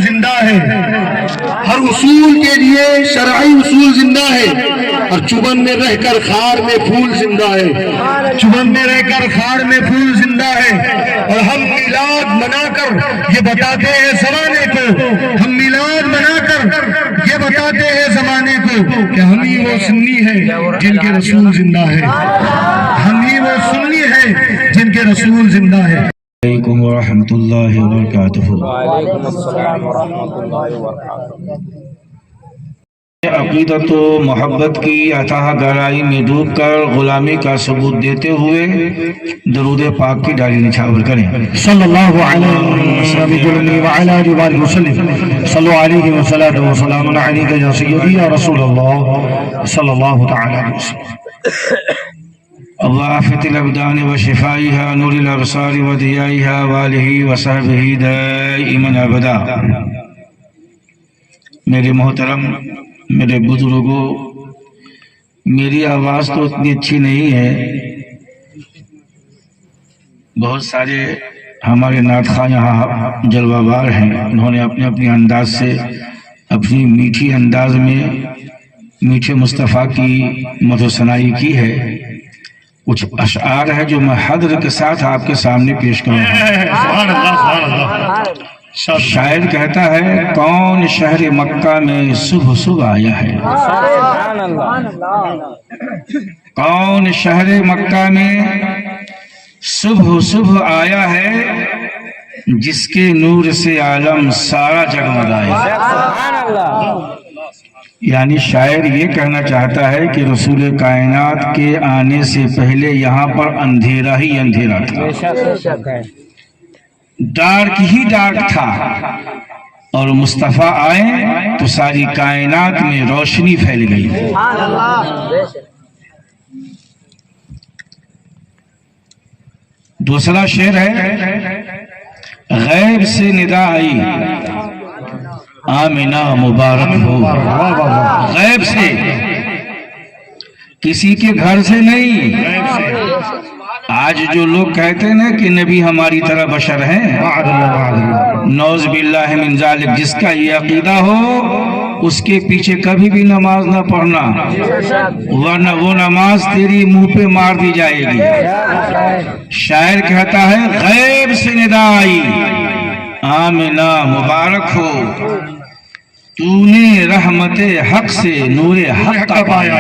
زندہ ہے، ہر اصول کے لیے شرعی اصول زندہ ہے، اور چبن میں رہ کر خار میں پھول زندہ ہے، چبن میں رہ کر خار میں پھول زندہ ہے۔ اور ہم میلاد منا کر یہ بتاتے ہیں زمانے کو، ہم میلاد منا کر یہ بتاتے ہیں زمانے کو کہ ہم ہی وہ سنی ہیں جن کے رسول زندہ ہے، ہم ہی وہ سنی ہیں جن کے رسول زندہ ہے۔ علیکم ورحمۃ اللہ وبرکاتہ۔ وعلیکم السلام ورحمۃ اللہ وبرکاتہ۔ عقیدت و محبت کی اتھاہ گہرائی میں ڈوب کر غلامی کا ثبوت دیتے ہوئے درود پاک کی ڈالی نچھاور کریں۔ صلی اللہ علیہ وآلہ وسلم، صلو علیہ وسلم وسلام علیکہ یا سیدی یا رسول اللہ صلی اللہ تعالی علیہ وسلم۔ وعافیت الابدان و شفائها نور الابصار و ضیائها والہ وصحبہ دائما ابدا۔ میرے محترم، میرے بزرگوں، میری آواز تو اتنی اچھی نہیں ہے، بہت سارے ہمارے نعت خواہ یہاں جلوہ بار ہیں، انہوں نے اپنے اپنے انداز سے، اپنی میٹھی انداز میں میٹھے مصطفیٰ کی مدح و ثنائی کی ہے۔ کچھ اشعار ہے جو میں حضر کے ساتھ آپ کے سامنے پیش کروں گا۔ شاعر کہتا ہے، کون شہر مکہ میں صبح صبح آیا ہے، کون شہر مکہ میں صبح صبح آیا ہے، جس کے نور سے عالم سارا جگمگایا ہے۔ یعنی شاعر یہ کہنا چاہتا ہے کہ رسول کائنات کے آنے سے پہلے یہاں پر اندھیرا ہی اندھیرا تھا، ڈارک ہی ڈارک تھا، اور مصطفیٰ آئے تو ساری کائنات میں روشنی پھیل گئی۔ دوسرا شعر ہے، غیب سے ندا آئی آمنہ مبارک ہو۔ غیب سے، کسی کے گھر سے نہیں۔ آج جو لوگ کہتے ہیں کہ نبی ہماری طرح بشر ہیں، نعوذ باللہ من ذالک، جس کا یہ عقیدہ ہو اس کے پیچھے کبھی بھی نماز نہ پڑھنا، ورنہ وہ نماز تیری منہ پہ مار دی جائے گی۔ شاعر کہتا ہے، غیب سے ندا آئی آمنہ مبارک ہو، تو نے رحمت حق سے نور حق کا پایا۔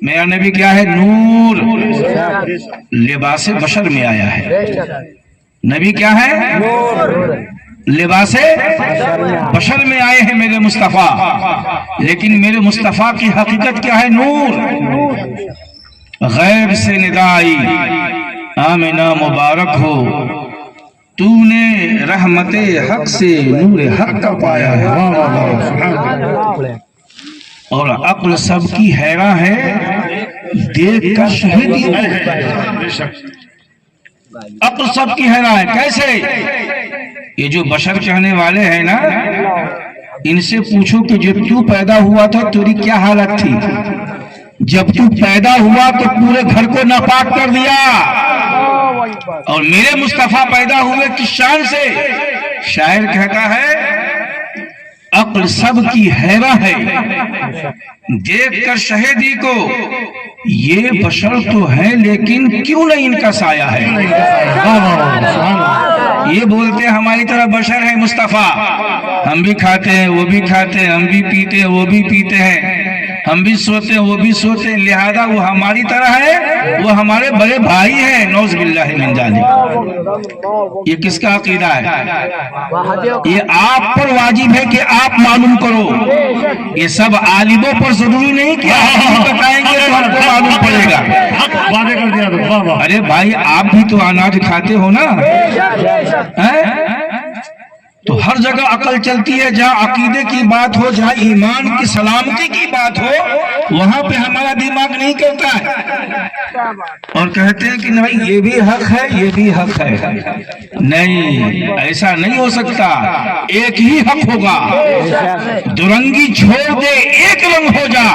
میرا نبی کیا ہے؟ نور، لباس بشر میں آیا ہے۔ نبی کیا ہے؟ لباس بشر میں آئے ہیں میرے مصطفیٰ، لیکن میرے مصطفیٰ کی حقیقت کیا ہے؟ نور۔ غیب سے ندا آئی آمنہ مبارک ہو، تو نے رحمت حق سے نور حق کا پایا ہے۔ اور عقل سب کی حیران ہے، دیکھ کر شہدی عقل سب کی حیران ہے۔ کیسے؟ یہ جو بشر کہنے والے ہیں نا، ان سے پوچھو کہ جب تو پیدا ہوا تھا تیری کیا حالت تھی؟ جب تو پیدا ہوا تو پورے گھر کو ناپاک کر دیا، اور میرے مصطفیٰ پیدا ہوئے کس شان سے؟ شاعر کہتا ہے، عقل سب کی حیران ہے، دیکھ کر شہیدی کو، یہ بشر تو ہے لیکن کیوں نہیں ان کا سایہ ہے؟ یہ بولتے ہیں ہماری طرح بشر ہے مصطفیٰ، ہم بھی کھاتے ہیں وہ بھی کھاتے ہیں، ہم بھی پیتے ہیں وہ بھی پیتے ہیں، ہم بھی سوتے ہیں وہ بھی سوتے ہیں، لہذا وہ ہماری طرح ہے، وہ ہمارے بڑے بھائی ہیں۔ نعوذ باللہ من ذالک۔ یہ کس کا عقیدہ ہے؟ یہ آپ پر واجب ہے کہ آپ معلوم کرو، یہ سب عالموں پر ضروری نہیں کہ آپ بتائیں گے تو ہم کو معلوم پڑے گا۔ ارے بھائی، آپ بھی تو اناج کھاتے ہو نا، تو ہر جگہ عقل چلتی ہے، جہاں عقیدے کی بات ہو، جہاں ایمان کی سلامتی کی بات ہو، وہاں پہ ہمارا دماغ نہیں کرتا ہے، اور کہتے ہیں کہ نہیں یہ بھی حق ہے یہ بھی حق ہے۔ نہیں، ایسا نہیں ہو سکتا، ایک ہی حق ہوگا۔ درنگی چھوڑ دے ایک رنگ ہو جا،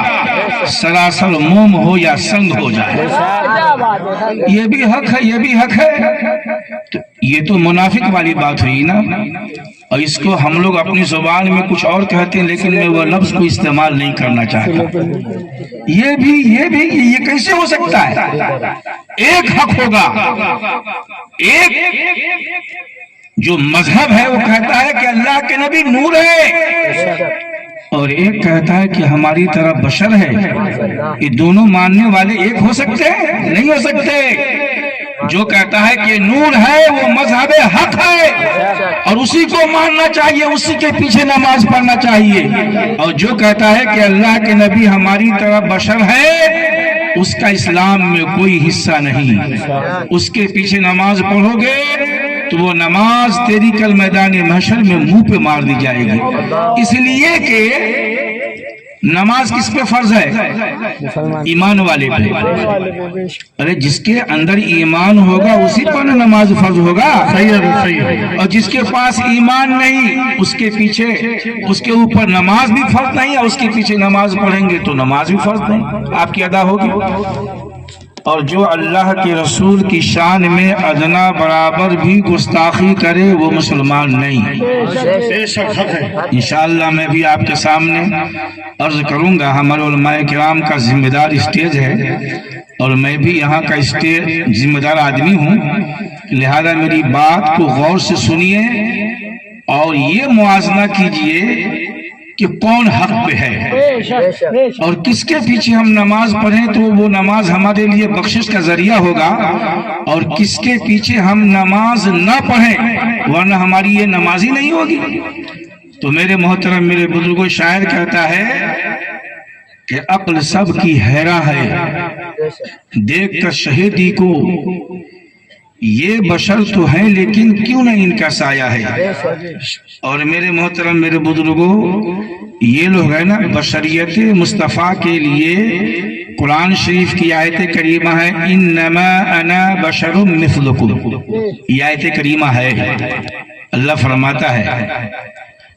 سراسر موم ہو یا سنگ ہو جائے۔ یہ بھی حق ہے یہ بھی حق ہے، یہ تو منافق والی بات ہوئی نا، اور اس کو ہم لوگ اپنی زبان میں کچھ اور کہتے ہیں، لیکن میں وہ لفظ کو استعمال نہیں کرنا چاہتا۔ یہ کیسے ہو سکتا ہے؟ ایک حق ہوگا، ایک جو مذہب ہے وہ کہتا ہے کہ اللہ کے نبی نور ہے، اور ایک کہتا ہے کہ ہماری طرح بشر ہے۔ یہ دونوں ماننے والے ایک ہو سکتے ہیں؟ نہیں ہو سکتے۔ جو کہتا ہے کہ نور ہے وہ مذہب حق ہے، اور اسی کو ماننا چاہیے، اسی کے پیچھے نماز پڑھنا چاہیے، اور جو کہتا ہے کہ اللہ کے نبی ہماری طرح بشر ہے، اس کا اسلام میں کوئی حصہ نہیں۔ اس کے پیچھے نماز پڑھو گے تو وہ نماز تیری کل میدان محشر میں منہ پہ مار دی جائے گی، اس لیے کہ نماز کس پہ فرض ہے؟ ایمان والے پہ۔ ارے جس کے اندر ایمان ہوگا اسی پر نماز فرض ہوگا، اور جس کے پاس ایمان نہیں اس کے پیچھے، اس کے اوپر نماز بھی فرض نہیں، اور اس کے پیچھے نماز پڑھیں گے تو نماز بھی فرض نہیں، آپ کی ادا ہوگی۔ اور جو اللہ کے رسول کی شان میں ادنا برابر بھی گستاخی کرے وہ مسلمان نہیں۔ انشاءاللہ میں بھی آپ کے سامنے عرض کروں گا، ہمارے علماء کرام کا ذمہ دار اسٹیج ہے، اور میں بھی یہاں کا ذمہ دار آدمی ہوں، لہذا میری بات کو غور سے سنیے اور یہ موازنہ کیجئے کہ کون حق پہ ہے، اور کس کے پیچھے ہم نماز پڑھیں تو وہ نماز ہمارے لیے بخشش کا ذریعہ ہوگا، اور کس کے پیچھے ہم نماز نہ پڑھیں ورنہ ہماری یہ نماز ہی نہیں ہوگی۔ تو میرے محترم، میرے بزرگوں، شاعر کہتا ہے کہ عقل سب کی حیران ہے دیکھ کر شہیدی کو، یہ بشر تو ہیں لیکن کیوں نہ ان کا سایہ ہے۔ اور میرے محترم، میرے بزرگوں، یہ لوگ ہیں نا، بشریت مصطفیٰ کے لیے قرآن شریف کی آیت کریمہ ہے انما انا بشر مثلکم، یہ آیت کریمہ ہے، اللہ فرماتا ہے۔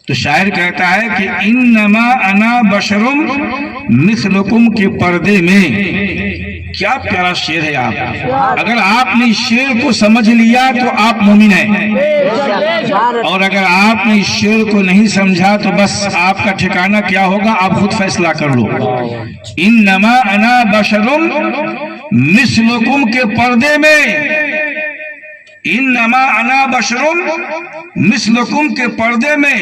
تو شاعر کہتا ہے کہ انما انا بشر مثلکم کے پردے میں، کیا پیارا شعر ہے آپ، اگر آپ نے اس شعر کو سمجھ لیا تو آپ مومن ہیں، اور اگر آپ نے اس شعر کو نہیں سمجھا تو بس آپ کا ٹھکانہ کیا ہوگا آپ خود فیصلہ کر لو۔ انما انا بشر مثلکم کے پردے میں، انما انا بشر مثلکم کے پردے میں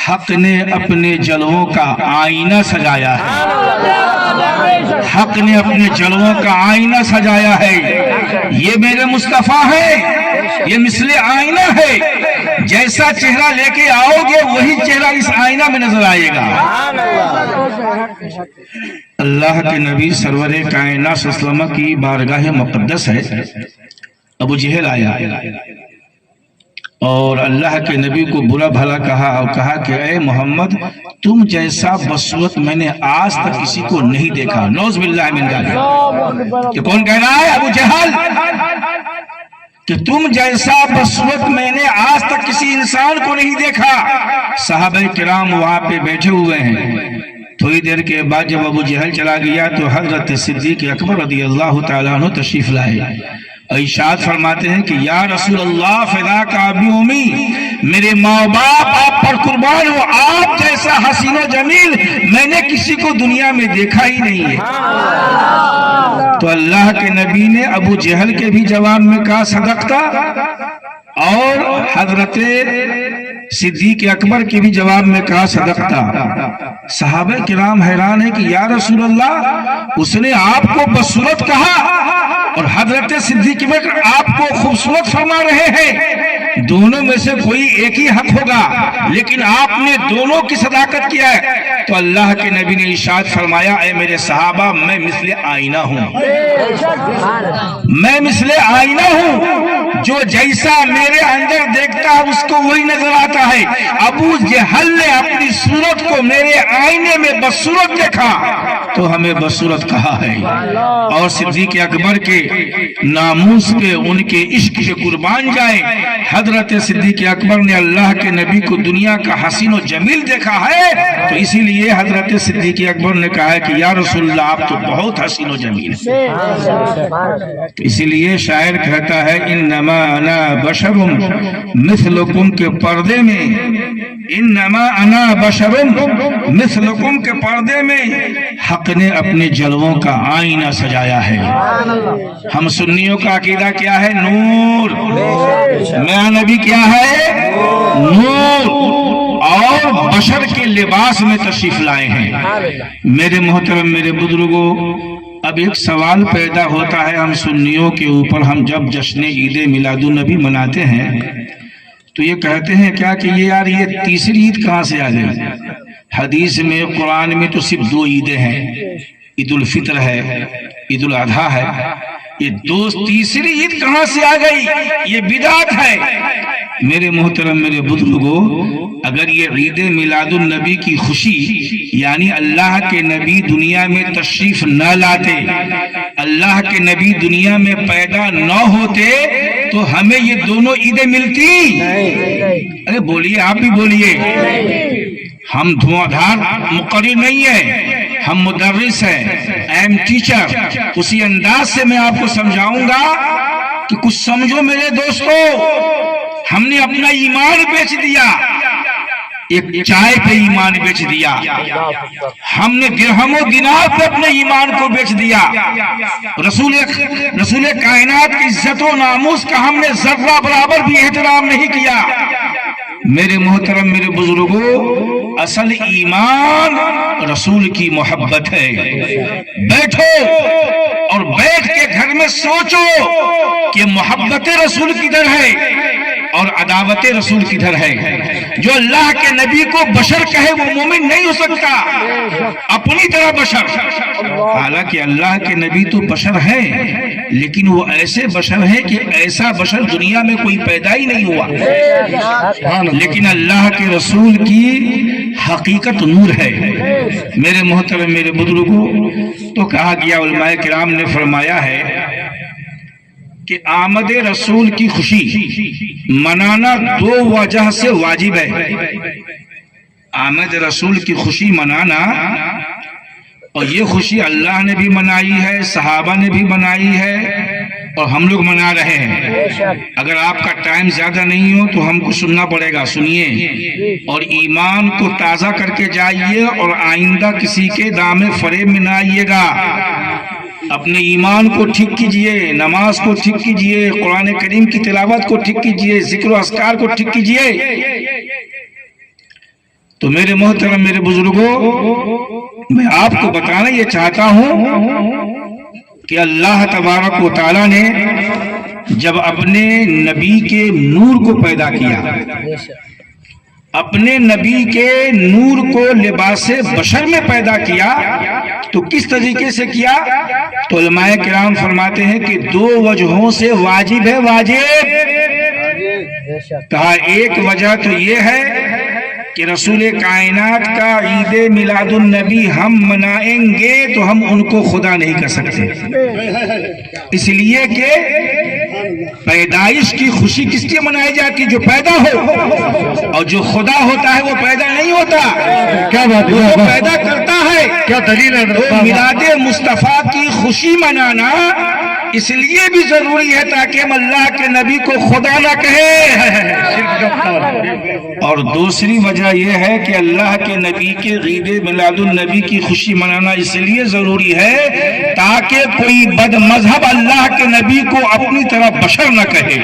حق نے اپنے جلووں کا آئینہ سجایا ہے، حق نے اپنے جلووں کا آئینہ سجایا ہے۔ یہ میرے مصطفیٰ ہے، یہ مثل آئینہ ہے، جیسا چہرہ لے کے آؤ گے وہی چہرہ اس آئینہ میں نظر آئے گا۔ اللہ کے نبی سرور کائنات صلی اللہ علیہ وسلم کی بارگاہ مقدس ہے، ابو جہل آیا اور اللہ کے نبی کو برا بھلا کہا، اور کہا کہ اے محمد تم جیسا بصورت میں نے آج تک کسی کو نہیں دیکھا۔ نعوذ باللہ من ذالک، کہ کون کہہ رہا ہے؟ ابو جہل، کہ تم جیسا بصورت میں نے آج تک کسی انسان کو نہیں دیکھا۔ صحابہ کرام وہاں پہ بیٹھے ہوئے ہیں۔ تھوڑی دیر کے بعد جب ابو جہل چلا گیا تو حضرت صدیق اکبر رضی اللہ تعالیٰ عنہ تشریف لائے، ارشاد فرماتے ہیں کہ یا رسول اللہ فداک ابی امی، میرے ماں باپ آپ پر قربان ہو، آپ جیسا حسین و جمیل میں نے کسی کو دنیا میں دیکھا ہی نہیں ہے۔ تو اللہ کے نبی نے ابو جہل کے بھی جواب میں کہا صدقتا، اور حضرت صدیق اکبر کے بھی جواب میں کہا صدقتا۔ صحابہ کرام حیران ہے کہ یا رسول اللہ اس نے آپ کو بصورت کہا اور حضرت صدیق اکبر آپ کو خوبصورت فرما رہے ہیں، دونوں میں سے کوئی ایک ہی حق ہوگا، لیکن آپ نے دونوں کی صداقت کیا ہے۔ تو اللہ کے نبی نے ارشاد فرمایا اے میرے صحابہ میں مثل آئینہ ہوں، میں مثل آئینہ ہوں، جو جیسا میرے اندر دیکھتا ہے اس کو وہی نظر آتا ہے۔ ہے ابو جہل نے اپنی صورت کو میرے آئینے میں بدصورت دیکھا تو ہمیں بدصورت کہا ہے، اور صدیق اکبر کے ناموس پہ ان کے عشق پہ قربان جائے، حضرت صدیق اکبر نے اللہ کے نبی کو دنیا کا حسین و جمیل دیکھا ہے، تو اسی لیے حضرت صدیق اکبر نے کہا ہے کہ یا رسول اللہ آپ تو بہت حسین و جمیل ہیں۔ اسی لیے شاعر کہتا ہے انما انا بشر مثلکم کے پردے میں، انما انا بشر مثلکم کے پردے میں حق نے اپنے جلووں کا آئینہ سجایا ہے۔ ہم سنیوں کا عقیدہ کیا ہے؟ نور۔ میرا نبی کیا ہے؟ نور، اور بشر کے لباس میں تشریف لائے ہیں۔ میرے محترم میرے بزرگوں، اب ایک سوال پیدا ہوتا ہے ہم سنیوں کے اوپر، ہم جب جشن عید میلاد النبی مناتے ہیں تو یہ کہتے ہیں کیا کہ یہ تیسری عید کہاں سے آ گئی؟ حدیث میں قرآن میں تو صرف 2 عیدیں ہیں، عید الفطر ہے، عید الاضحیٰ ہے، یہ تیسری عید کہاں سے آ گئی؟ یہ بدعت ہے۔ میرے محترم میرے بزرگوں، اگر یہ عید میلاد النبی کی خوشی یعنی اللہ کے نبی دنیا میں تشریف نہ لاتے، اللہ کے نبی دنیا میں پیدا نہ ہوتے تو ہمیں یہ دونوں عیدیں ملتی؟ ارے بولیے، آپ بھی بولیے۔ ہم دھواں دھار مقرر نہیں ہے، ہم مدرس ہیں، ایم ٹیچر۔ اسی انداز سے میں آپ کو سمجھاؤں گا کہ کچھ سمجھو میرے دوستو، ہم نے اپنا ایمان بیچ دیا، ایک چائے پہ ایمان بیچ دیا، ہم نے درہم و دینار پہ اپنے ایمان کو بیچ دیا، رسول کائنات کی عزت و ناموس کا ہم نے ذرہ برابر بھی احترام نہیں کیا۔ میرے محترم میرے بزرگوں، اصل ایمان رسول کی محبت ہے۔ بیٹھو اور بیٹھ کے گھر میں سوچو کہ محبت رسول کدھر ہے اور عداوت رسول کدھر ہے۔ جو اللہ کے نبی کو بشر کہے وہ مومن نہیں ہو سکتا، اپنی طرح بشر۔ حالانکہ اللہ کے نبی تو بشر ہے، لیکن وہ ایسے بشر ہے کہ ایسا بشر دنیا میں کوئی پیدا ہی نہیں ہوا، لیکن اللہ کے رسول کی حقیقت نور ہے۔ میرے محترم میرے بزرگوں، تو کہا گیا، علماء کرام نے فرمایا ہے کہ آمد رسول کی خوشی منانا 2 وجہ سے واجب ہے۔ آمد رسول کی خوشی منانا، اور یہ خوشی اللہ نے بھی منائی ہے، صحابہ نے بھی منائی ہے، اور ہم لوگ منا رہے ہیں۔ اگر آپ کا ٹائم زیادہ نہیں ہو تو ہم کو سننا پڑے گا، سنیے، اور ایمان کو تازہ کر کے جائیے، اور آئندہ کسی کے دام فریب میں نہ آئیے گا۔ اپنے ایمان کو ٹھیک کیجئے، نماز کو ٹھیک کیجئے، قرآن کریم کی تلاوت کو ٹھیک کیجئے، ذکر و اذکار کو ٹھیک کیجئے۔ تو میرے محترم میرے بزرگوں، میں آپ کو بتانا یہ چاہتا ہوں کہ اللہ تبارک و تعالیٰ نے جب اپنے نبی کے نور کو پیدا کیا، اپنے نبی کے نور کو لباس بشر میں پیدا کیا، تو کس طریقے سے کیا؟ تو علماء کرام فرماتے ہیں کہ 2 وجہوں سے واجب ہے۔ واجب کہا، ایک وجہ تو یہ ہے کہ رسول کائنات کا عید میلاد النبی ہم منائیں گے تو ہم ان کو خدا نہیں کر سکتے، اس لیے کہ پیدائش کی خوشی کس کی منائی جاتی؟ جو پیدا ہو، اور جو خدا ہوتا ہے وہ پیدا نہیں ہوتا، کیا بات ہے، وہ پیدا کرتا ہے۔ کیا دلیل ہے؟ تو میلاد مصطفیٰ کی خوشی منانا اس لیے بھی ضروری ہے تاکہ ہم اللہ کے نبی کو خدا نہ کہیں۔ اور دوسری وجہ یہ ہے کہ اللہ کے نبی کے عید میلاد النبی کی خوشی منانا اس لیے ضروری ہے تاکہ کوئی بد مذہب اللہ کے نبی کو اپنی طرح بشر نہ کہے۔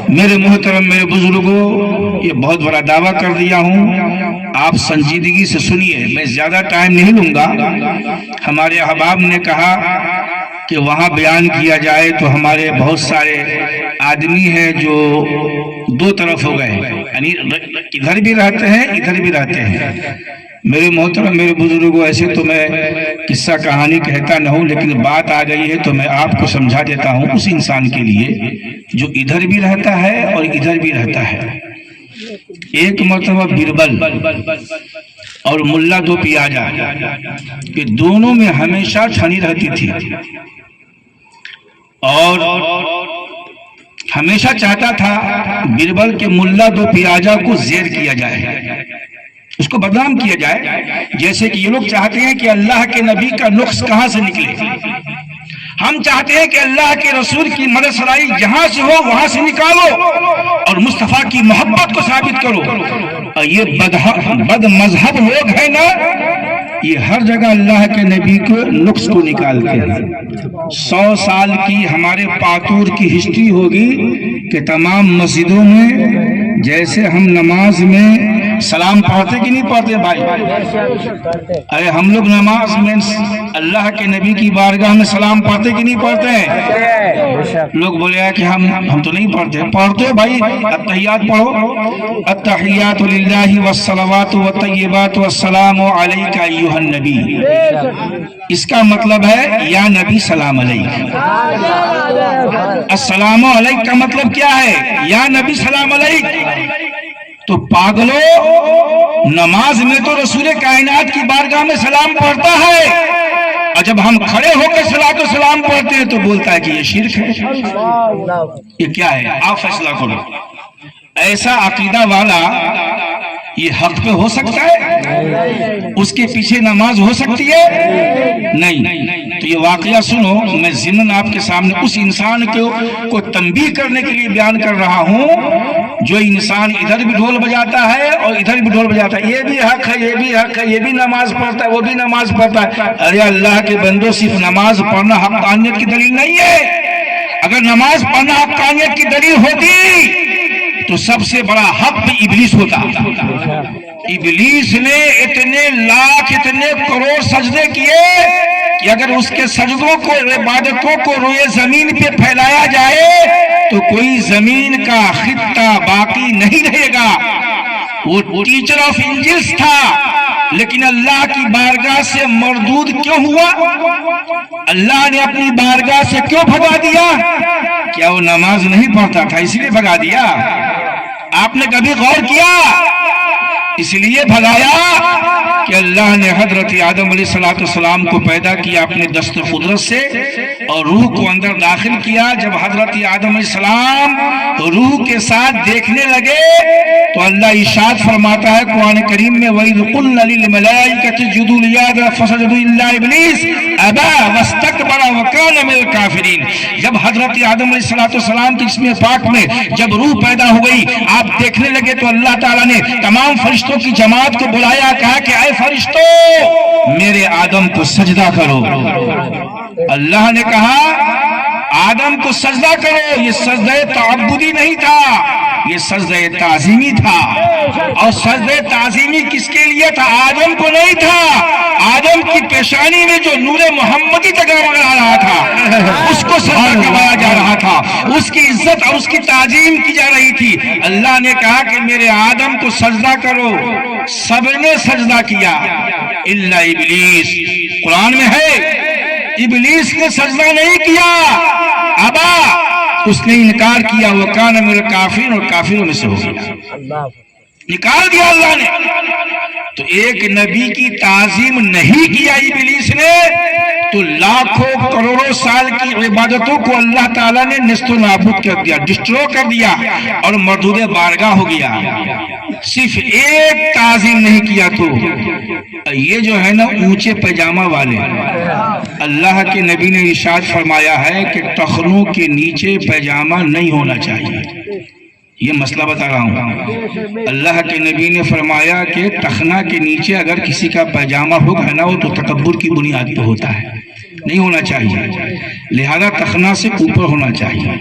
میرے محترم میرے بزرگوں، یہ بہت بڑا دعویٰ کر دیا ہوں، آپ سنجیدگی سے سنیے، میں زیادہ ٹائم نہیں لوں گا۔ ہمارے احباب نے کہا کہ وہاں بیان کیا جائے تو ہمارے بہت سارے آدمی ہیں جو 2 طرف ہو گئے، یعنی ادھر بھی رہتے ہیں ادھر بھی رہتے ہیں۔ میرے محترم میرے بزرگوں، ایسے تو میں قصہ کہانی کہتا نہ ہوں، لیکن بات آ گئی ہے تو میں آپ کو سمجھا دیتا ہوں، اس انسان کے لیے جو ادھر بھی رہتا ہے اور ادھر بھی رہتا ہے۔ ایک مرتبہ بربل اور ملا دو پیاجا، کہ دونوں میں ہمیشہ ٹھنی رہتی تھی اور ہمیشہ چاہتا تھا بربل کے ملا دو پیاجا کو زیر کیا جائے، اس کو بدنام کیا جائے، جیسے کہ یہ لوگ چاہتے ہیں کہ اللہ کے نبی کا نقص کہاں سے نکلے، ہم چاہتے ہیں کہ اللہ کے رسول کی مدد سرائی جہاں سے ہو وہاں سے نکالو اور مصطفیٰ کی محبت کو ثابت کرو۔ اور یہ بد مذہب لوگ ہیں نا، یہ ہر جگہ اللہ کے نبی کو نقص کو نکالتے ہیں۔ 100 سال کی ہمارے پاتور کی ہسٹری ہوگی کہ تمام مسجدوں میں جیسے ہم نماز میں سلام پڑھتے کہ نہیں پڑھتے بھائی؟ ارے ہم لوگ نماز میں اللہ کے نبی کی بارگاہ میں سلام پڑھتے کہ نہیں پڑھتے ہیں؟ لوگ بولے کہ ہم تو نہیں پڑھتے بھائی، التحیات پڑھو، التحیات للہ والصلوات والطیبات والسلام علیک ایھا النبی، اس کا مطلب ہے یا نبی سلام علیک۔ السلام علیک کا مطلب کیا ہے؟ یا نبی سلام علیک۔ تو پاگلو، نماز میں تو رسول کائنات کی بارگاہ میں سلام پڑھتا ہے، اور جب ہم کھڑے ہو کے صلاۃ و سلام پڑھتے ہیں تو بولتا ہے کہ یہ شرک ہے، یہ کیا ہے؟ آپ فیصلہ کرو۔ ایسا عقیدہ والا یہ حق پہ ہو سکتا ہے؟ اس کے پیچھے نماز ہو سکتی ہے؟ نہیں۔ تو یہ واقعہ سنو، میں ضمن آپ کے سامنے اس انسان کو تنبیہ کرنے کے لیے بیان کر رہا ہوں جو انسان ادھر بھی ڈھول بجاتا ہے اور ادھر بھی ڈھول بجاتا ہے، یہ بھی حق ہے، یہ بھی حق ہے، یہ بھی نماز پڑھتا ہے، وہ بھی نماز پڑھتا ہے۔ ارے اللہ کے بندو، صرف نماز پڑھنا حقانیت کی دلیل نہیں ہے۔ اگر نماز پڑھنا حقانیت کی دلیل ہوتی تو سب سے بڑا حق ابلیس ہوتا۔ ابلیس نے اتنے لاکھ اتنے کروڑ سجدے کیے کہ اگر اس کے سجدوں کو، عبادتوں کو روئے زمین پہ پھیلایا جائے تو کوئی زمین کا خطہ باقی نہیں رہے گا۔ وہ ٹیچر آف انجلز تھا، لیکن اللہ کی بارگاہ سے مردود کیوں ہوا؟ اللہ نے اپنی بارگاہ سے کیوں بھگا دیا؟ کیا وہ نماز نہیں پڑھتا تھا اس لیے بھگا دیا؟ آپ نے کبھی غور کیا؟ اس لیے بھگایا کہ اللہ نے حضرت آدم علیہ السلام کو پیدا کیا اپنے دست قدرت سے اور روح کو اندر داخل کیا۔ جب حضرت آدم علیہ السلام روح کے ساتھ دیکھنے لگے تو اللہ ارشاد فرماتا ہے قرآن کریم میں، وَإِذْ قُلْنَا لِلْمَلَائِكَةِ اسْجُدُوا لِآدَمَ فَسَجَدُوا إِلَّا إِبْلِيسَ أَبَىٰ وَاسْتَكْبَرَ وَكَانَ مِنَ الْكَافِرِينَ۔ جب حضرت آدم علیہ السلام کی جسم پاک میں جب روح پیدا ہو گئی، آپ دیکھنے لگے تو اللہ تعالیٰ نے تمام فرشتوں کی جماعت کو بلایا، کہا کہ اے فرشتوں، میرے آدم کو سجدہ کرو۔ اللہ نے کہا آدم کو سجدہ کرو۔ یہ سجدہ تعبدی نہیں تھا، یہ سجدہ تعظیمی تھا۔ اور سجدہ تعظیمی کس کے لیے تھا؟ آدم کو نہیں تھا، آدم کی پیشانی میں جو نور محمدی جگا رہا تھا اس کو سجدہ کروایا جا رہا تھا، اس کی عزت اور اس کی تعظیم کی جا رہی تھی۔ اللہ نے کہا کہ میرے آدم کو سجدہ کرو، سب نے سجدہ کیا الا ابلیس۔ قرآن میں ہے ابلیس نے سجدہ نہیں کیا، ابا، اس نے انکار کیا، وَكَانَ مِنَ الْكَافِرِينَ، اور کافروں میں سے ہو گیا، نکال دیا اللہ نے۔ تو ایک نبی کی تعظیم نہیں کیا ابلیس نے تو لاکھوں کروڑوں سال کی عبادتوں کو اللہ تعالیٰ نے نست و نابود کر دیا، ڈسٹرو کر دیا اور مردود بارگاہ ہو گیا۔ صرف ایک تعظیم نہیں کیا تو یہ جو ہے نا اونچے پیجامہ والے، اللہ کے نبی نے ارشاد فرمایا ہے کہ ٹخنوں کے نیچے پیجامہ نہیں ہونا چاہیے۔ یہ مسئلہ بتا رہا ہوں، اللہ کے نبی نے فرمایا کہ ٹخنا کے نیچے اگر کسی کا پیجامہ ہوگا نا وہ تو تکبر کی بنیاد پہ ہوتا ہے، نہیں ہونا چاہیے، لہذا ٹخنا سے اوپر ہونا چاہیے۔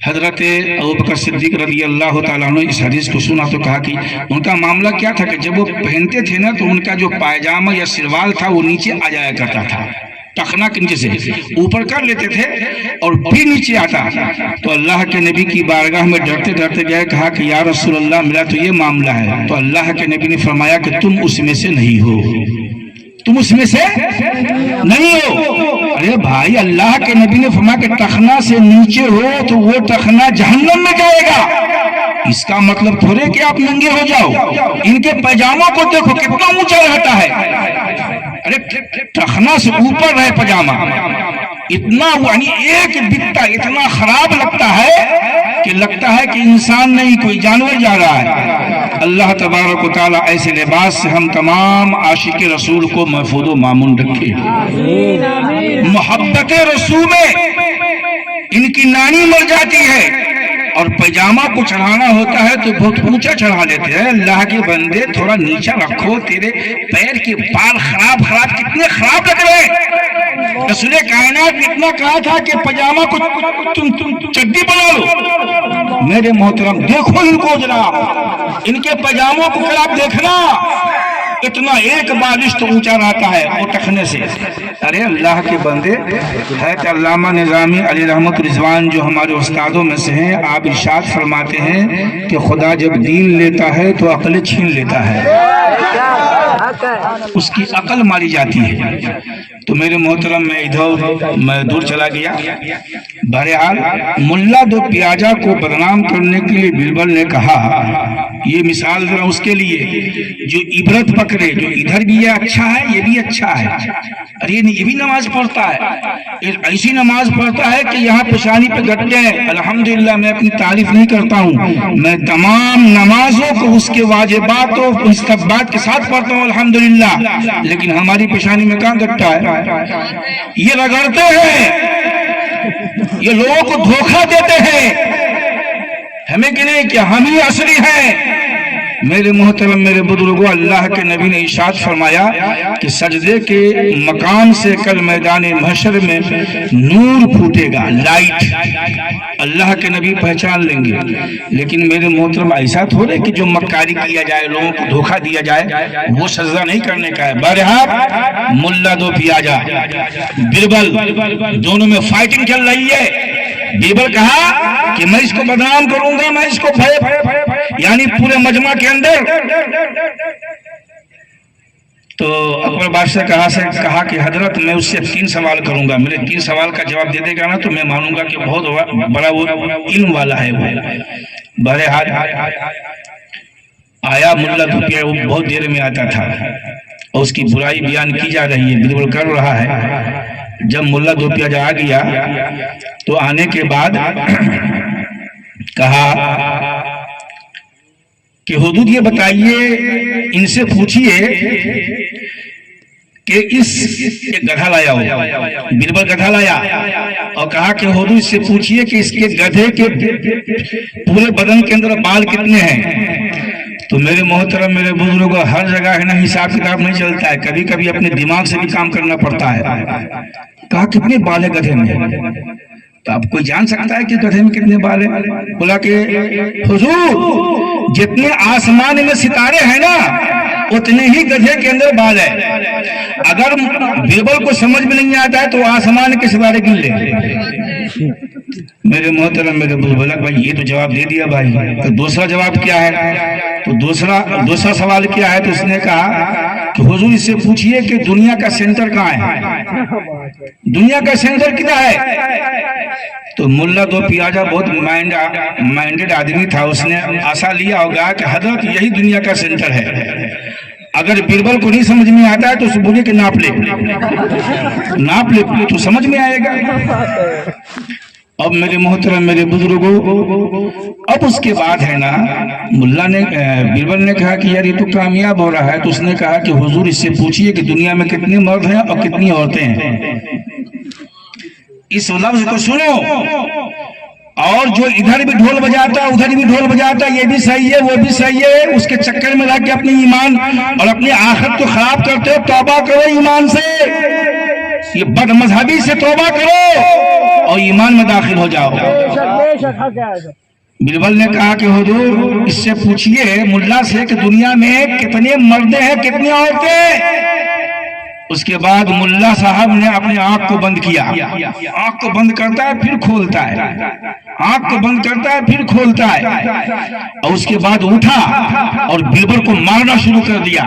حضرت ابوبکر صدیق رضی اللہ تعالیٰ عنہ اس حدیث کو سنا تو کہا کہ ان کا معاملہ کیا تھا کہ جب وہ پہنتے تھے نا تو ان کا جو پائجامہ یا سروال تھا وہ نیچے آ جایا کرتا تھا، ٹخنا کے نیچے سے اوپر کر لیتے تھے اور پھر نیچے آتا۔ تو اللہ کے نبی کی بارگاہ میں ڈرتے ڈرتے گئے، کہا کہ یا رسول اللہ میرا تو یہ معاملہ ہے۔ تو اللہ کے نبی نے فرمایا کہ تم اس میں سے نہیں ہو، تم اس میں سے نہیں ہو۔ ارے بھائی، اللہ کے نبی نے فرمایا کہ ٹخنا سے نیچے ہو تو وہ ٹخنا جہنم میں جائے گا، اس کا مطلب تھوڑے کہ آپ ننگے ہو جاؤ. ان کے پیجاموں کو دیکھو کتنا اونچا رہتا ہے. ارے ٹخنا سے اوپر رہے پجامہ, اتنا یعنی ایک بکتا اتنا خراب لگتا ہے کہ لگتا ہے کہ انسان نہیں کوئی جانور جا رہا ہے. اللہ تبارک و تعالیٰ ایسے لباس سے ہم تمام عاشق رسول کو محفوظ و مامون رکھے. محبت رسول میں ان کی نانی مر جاتی ہے اور پیجامہ کو چڑھانا ہوتا ہے تو بہت اونچا چڑھا لیتے ہیں. اللہ کے بندے تھوڑا نیچا رکھو, تیرے پیر کے بال خراب کتنے خراب لگ رہے ہیں. رسول کائنات نے اتنا کہا تھا کہ پیجامہ کو تم چڈی بنا لو. میرے محترم دیکھو ان کو جناب, ان کے پیجاموں کو پھر آپ دیکھنا اتنا ایک بالشت اونچا رہتا ہے وہ ٹخنے سے. ارے اللہ کے بندے, حضرت علامہ نظامی علیہ رحمت رضوان جو ہمارے استادوں میں سے ہیں, آپ ارشاد فرماتے ہیں کہ خدا جب دین لیتا ہے تو عقل چھین لیتا ہے, اس کی عقل ماری جاتی ہے. تو میرے محترم میں دور چلا گیا. بہرحال ملا دو پیاجا کو بدنام کرنے کے لیے بربل نے کہا, یہ مثال ذرا اس کے لیے جو عبرت پکڑے, جو ادھر بھی یہ اچھا ہے یہ بھی اچھا ہے. ارے یہ بھی نماز پڑھتا ہے, ایسی نماز پڑھتا ہے کہ یہاں پیشانی پہ گٹے ہیں. الحمدللہ میں اپنی تعریف نہیں کرتا ہوں, میں تمام نمازوں کو اس کے واجبات و مستحبات کے ساتھ پڑھتا ہوں الحمدللہ, لیکن ہماری پیشانی میں کہاں گٹا ہے. یہ رگڑتے ہیں, یہ لوگوں کو دھوکہ دیتے ہیں, ہمیں کہ نہیں کہ ہم ہی اصلی ہیں. میرے محترم میرے بزرگوں, اللہ کے نبی نے ارشاد فرمایا کہ سجدے کے مقام سے کل میدان محشر میں نور پھوٹے گا, لائٹ. اللہ کے نبی پہچان لیں گے. لیکن میرے محترم ایسا تھوڑے کہ جو مکاری کیا جائے, لوگوں کو دھوکہ دیا جائے, وہ سجدہ نہیں کرنے کا ہے. بہرحال ملا دو پیاجا بربل دونوں میں فائٹنگ چل رہی ہے. بربل کہا کہ میں اس کو بدنام کروں گا, میں اس کو یعنی پورے مجمع کے اندر. تو اکبر بادشاہ کہا کہ حضرت میں اس سے 3 سوال کروں گا, میرے 3 سوال کا جواب دے دے گا نا تو میں مانوں گا کہ بہت بڑا وہ علم والا ہے وہ. بہرحال آیا ملا تو وہ بہت دیر میں آتا تھا اور اس کی برائی بیان کی جا رہی ہے, بالکل کر رہا ہے. جب ملا دو پیاجا آ گیا تو آنے کے بعد کہا کہ حضور یہ بتائیے, ان سے پوچھئے کہ ایک گدھا لایا ہو. بربل گدھا لایا اور کہا کہ حضور اس سے پوچھئے کہ اس کے گدھے کے پورے بدن کے اندر بال کتنے ہیں. تو میرے محترم میرے بزرگوں, ہر جگہ ہے نا حساب کتاب نہیں چلتا ہے, کبھی کبھی اپنے دماغ سے بھی کام کرنا پڑتا ہے. کہا کتنے بال ہے گدھے میں؟ تو آپ کوئی جان سکتا ہے کہ گدھے میں کتنے بال ہیں؟ بولا کہ حضور جتنے آسمان میں ستارے ہیں نا اتنے ہی گدھے کے اندر بال ہے. اگر بربل کو سمجھ میں نہیں آتا ہے تو آسمان کے ستارے گن لے. میرے محترم میرے بزرگ بھائی یہ تو جواب دے دیا بھائی, تو دوسرا جواب کیا ہے؟ تو دوسرا سوال کیا ہے؟ تو اس نے کہا کہ حضور اس سے پوچھئے کہ دنیا کا سینٹر کہاں ہے, دنیا کا سینٹر کدھر ہے. تو ملا دو پیاجا بہت مائنڈڈ آدمی تھا, اس نے آسا لیا ہوگا کہ حضرت یہی دنیا کا سینٹر ہے. اگر بربل کو نہیں سمجھ میں آتا ہے تو اسے بولے کہ ناپ لے تو سمجھ میں آئے گا. اب میرے محترم میرے بزرگوں, اب اس کے بعد ہے نا بربل نے کہا کہ یار یہ تو کامیاب ہو رہا ہے. تو اس نے کہا کہ حضور اس سے پوچھئے کہ دنیا میں کتنے مرد ہیں اور کتنی عورتیں ہیں. اس لفظ کو سنو, اور جو ادھر بھی ڈھول بجاتا ادھر بھی ڈھول بجاتا, یہ بھی صحیح ہے وہ بھی صحیح ہے, اس کے چکر میں لگ کے اپنی ایمان اور اپنی آخرت کو خراب کرتے ہو. توبہ کرو ایمان سے, یہ بد مذہبی سے توبہ کرو اور ایمان میں داخل ہو جاؤ. بربل نے کہا کہ حضور اس سے پوچھئے ملا سے کہ دنیا میں کتنے مرد ہیں کتنی عورتیں. اس کے بعد ملا صاحب نے اپنے آنکھ کو بند کیا، آنکھ کو بند کرتا ہے پھر کھولتا ہے، آنکھ کو بند کرتا ہے پھر کھولتا ہے، اور اس کے بعد اٹھا اور بیربل کو مارنا شروع کر دیا۔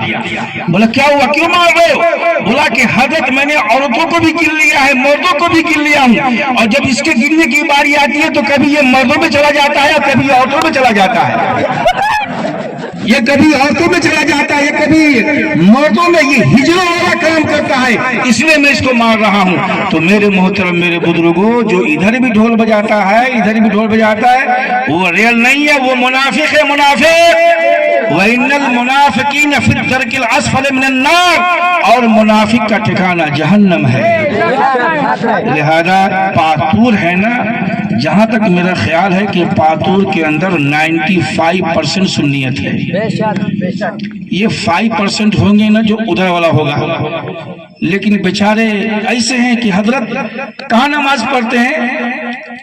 بولا کیا ہوا، کیوں مار رہے ہو؟ بولا کہ حضرت میں نے عورتوں کو بھی گن لیا ہے، مردوں کو بھی گن لیا ہوں، اور جب اس کے گننے کی باری آتی ہے تو کبھی یہ مردوں میں چلا جاتا ہے اور کبھی عورتوں میں چلا جاتا ہے، یہ کبھی عورتوں میں چلا جاتا ہے، یہ کبھی مردوں میں، یہ ہجروں والا کام کرتا ہے، اس لیے میں اس کو مار رہا ہوں۔ تو میرے محترم میرے بزرگوں، جو ادھر بھی ڈھول بجاتا ہے ادھر بھی ڈھول بجاتا ہے، وہ ریل نہیں ہے، وہ منافق ہے، منافق۔ وَإِنَّ الْمُنَافِقِينَ فِي الدَّرْكِ الْأَسْفَلِ مِنَ النَّارِ، اور منافق کا ٹھکانہ جہنم ہے۔ لہذا پاتور ہے نا، جہاں تک میرا خیال ہے کہ پاتور کے اندر 95% سنیت ہے، یہ 5% ہوں گے نا جو ادھر والا ہوگا، لیکن بیچارے ایسے ہیں کہ حضرت کہاں نماز پڑھتے ہیں؟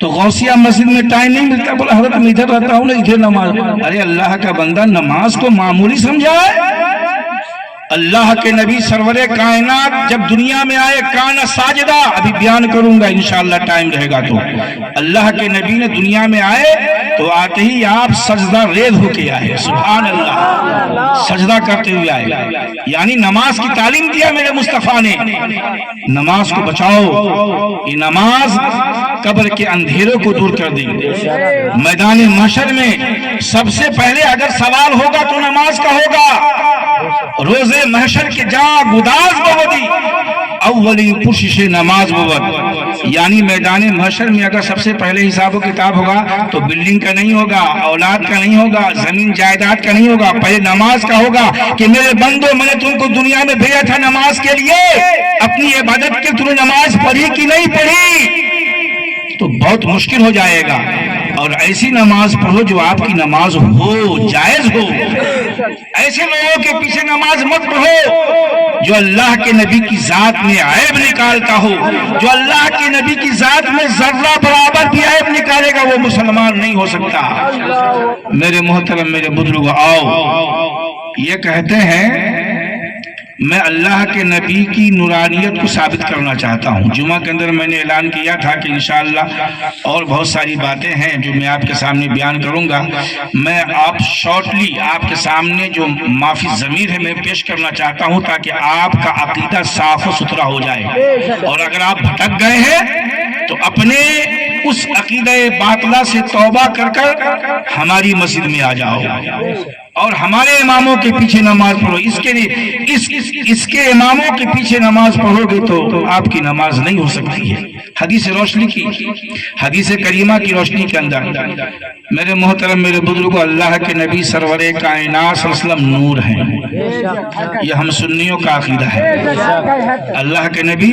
تو غوثیہ مسجد میں ٹائم نہیں ملتا، بولا حضرت میں ادھر رہتا ہوں نا، ادھر نماز۔ ارے اللہ کا بندہ نماز کو معمولی سمجھا ہے؟ اللہ کے نبی سرور کائنات جب دنیا میں آئے کانا ساجدہ، ابھی بیان کروں گا انشاءاللہ ٹائم رہے گا تو، اللہ کے نبی نے دنیا میں آئے تو آتے ہی آپ سجدہ ریز ہو کے آئے، سبحان اللہ، سجدہ کرتے ہوئے آئے، یعنی نماز کی تعلیم دیا میرے مصطفیٰ نے۔ نماز کو بچاؤ، یہ نماز قبر کے اندھیروں کو دور کر دیں گے۔ میدان محشر میں سب سے پہلے اگر سوال ہوگا تو نماز کا ہوگا۔ روز محشر کے جا گداز بودی اولی پرشش نماز بود، یعنی میدان محشر میں اگر سب سے پہلے حساب و کتاب ہوگا تو بلڈنگ کا نہیں ہوگا، اولاد کا نہیں ہوگا، زمین جائیداد کا نہیں ہوگا، پہلے نماز کا ہوگا کہ میرے بندو میں نے تم کو دنیا میں بھیجا تھا نماز کے لیے، اپنی عبادت کے تم نے نماز پڑھی کہ نہیں پڑھی؟ تو بہت مشکل ہو جائے گا، اور ایسی نماز پڑھو جو آپ کی نماز ہو، جائز ہو۔ ایسے لوگوں کے پیچھے نماز مت پڑھو جو اللہ کے نبی کی ذات میں عیب نکالتا ہو، جو اللہ کے نبی کی ذات میں ذرہ برابر بھی عیب نکالے گا وہ مسلمان نہیں ہو سکتا۔ میرے محترم میرے بزرگ، آؤ، یہ کہتے ہیں میں اللہ کے نبی کی نورانیت کو ثابت کرنا چاہتا ہوں۔ جمعہ کے اندر میں نے اعلان کیا تھا کہ انشاءاللہ اور بہت ساری باتیں ہیں جو میں آپ کے سامنے بیان کروں گا۔ میں آپ شارٹلی آپ کے سامنے جو معافی ضمیر ہے میں پیش کرنا چاہتا ہوں تاکہ آپ کا عقیدہ صاف و ستھرا ہو جائے، اور اگر آپ بھٹک گئے ہیں تو اپنے اس عقیدہ باطلہ سے توبہ کر کر ہماری مسجد میں آ جاؤ اور ہمارے اماموں کے پیچھے نماز پڑھو۔ اس کے اماموں کے پیچھے نماز پڑھو گے تو آپ کی نماز نہیں ہو سکتی ہے۔ حدیث روشنی کی، حدیث کریمہ کی روشنی کے اندر میرے محترم میرے بزرگوں، اللہ کے نبی سرور کائنات صلی اللہ علیہ وسلم نور ہیں، یہ ہم سنیوں کا عقیدہ ہے۔ اللہ کے نبی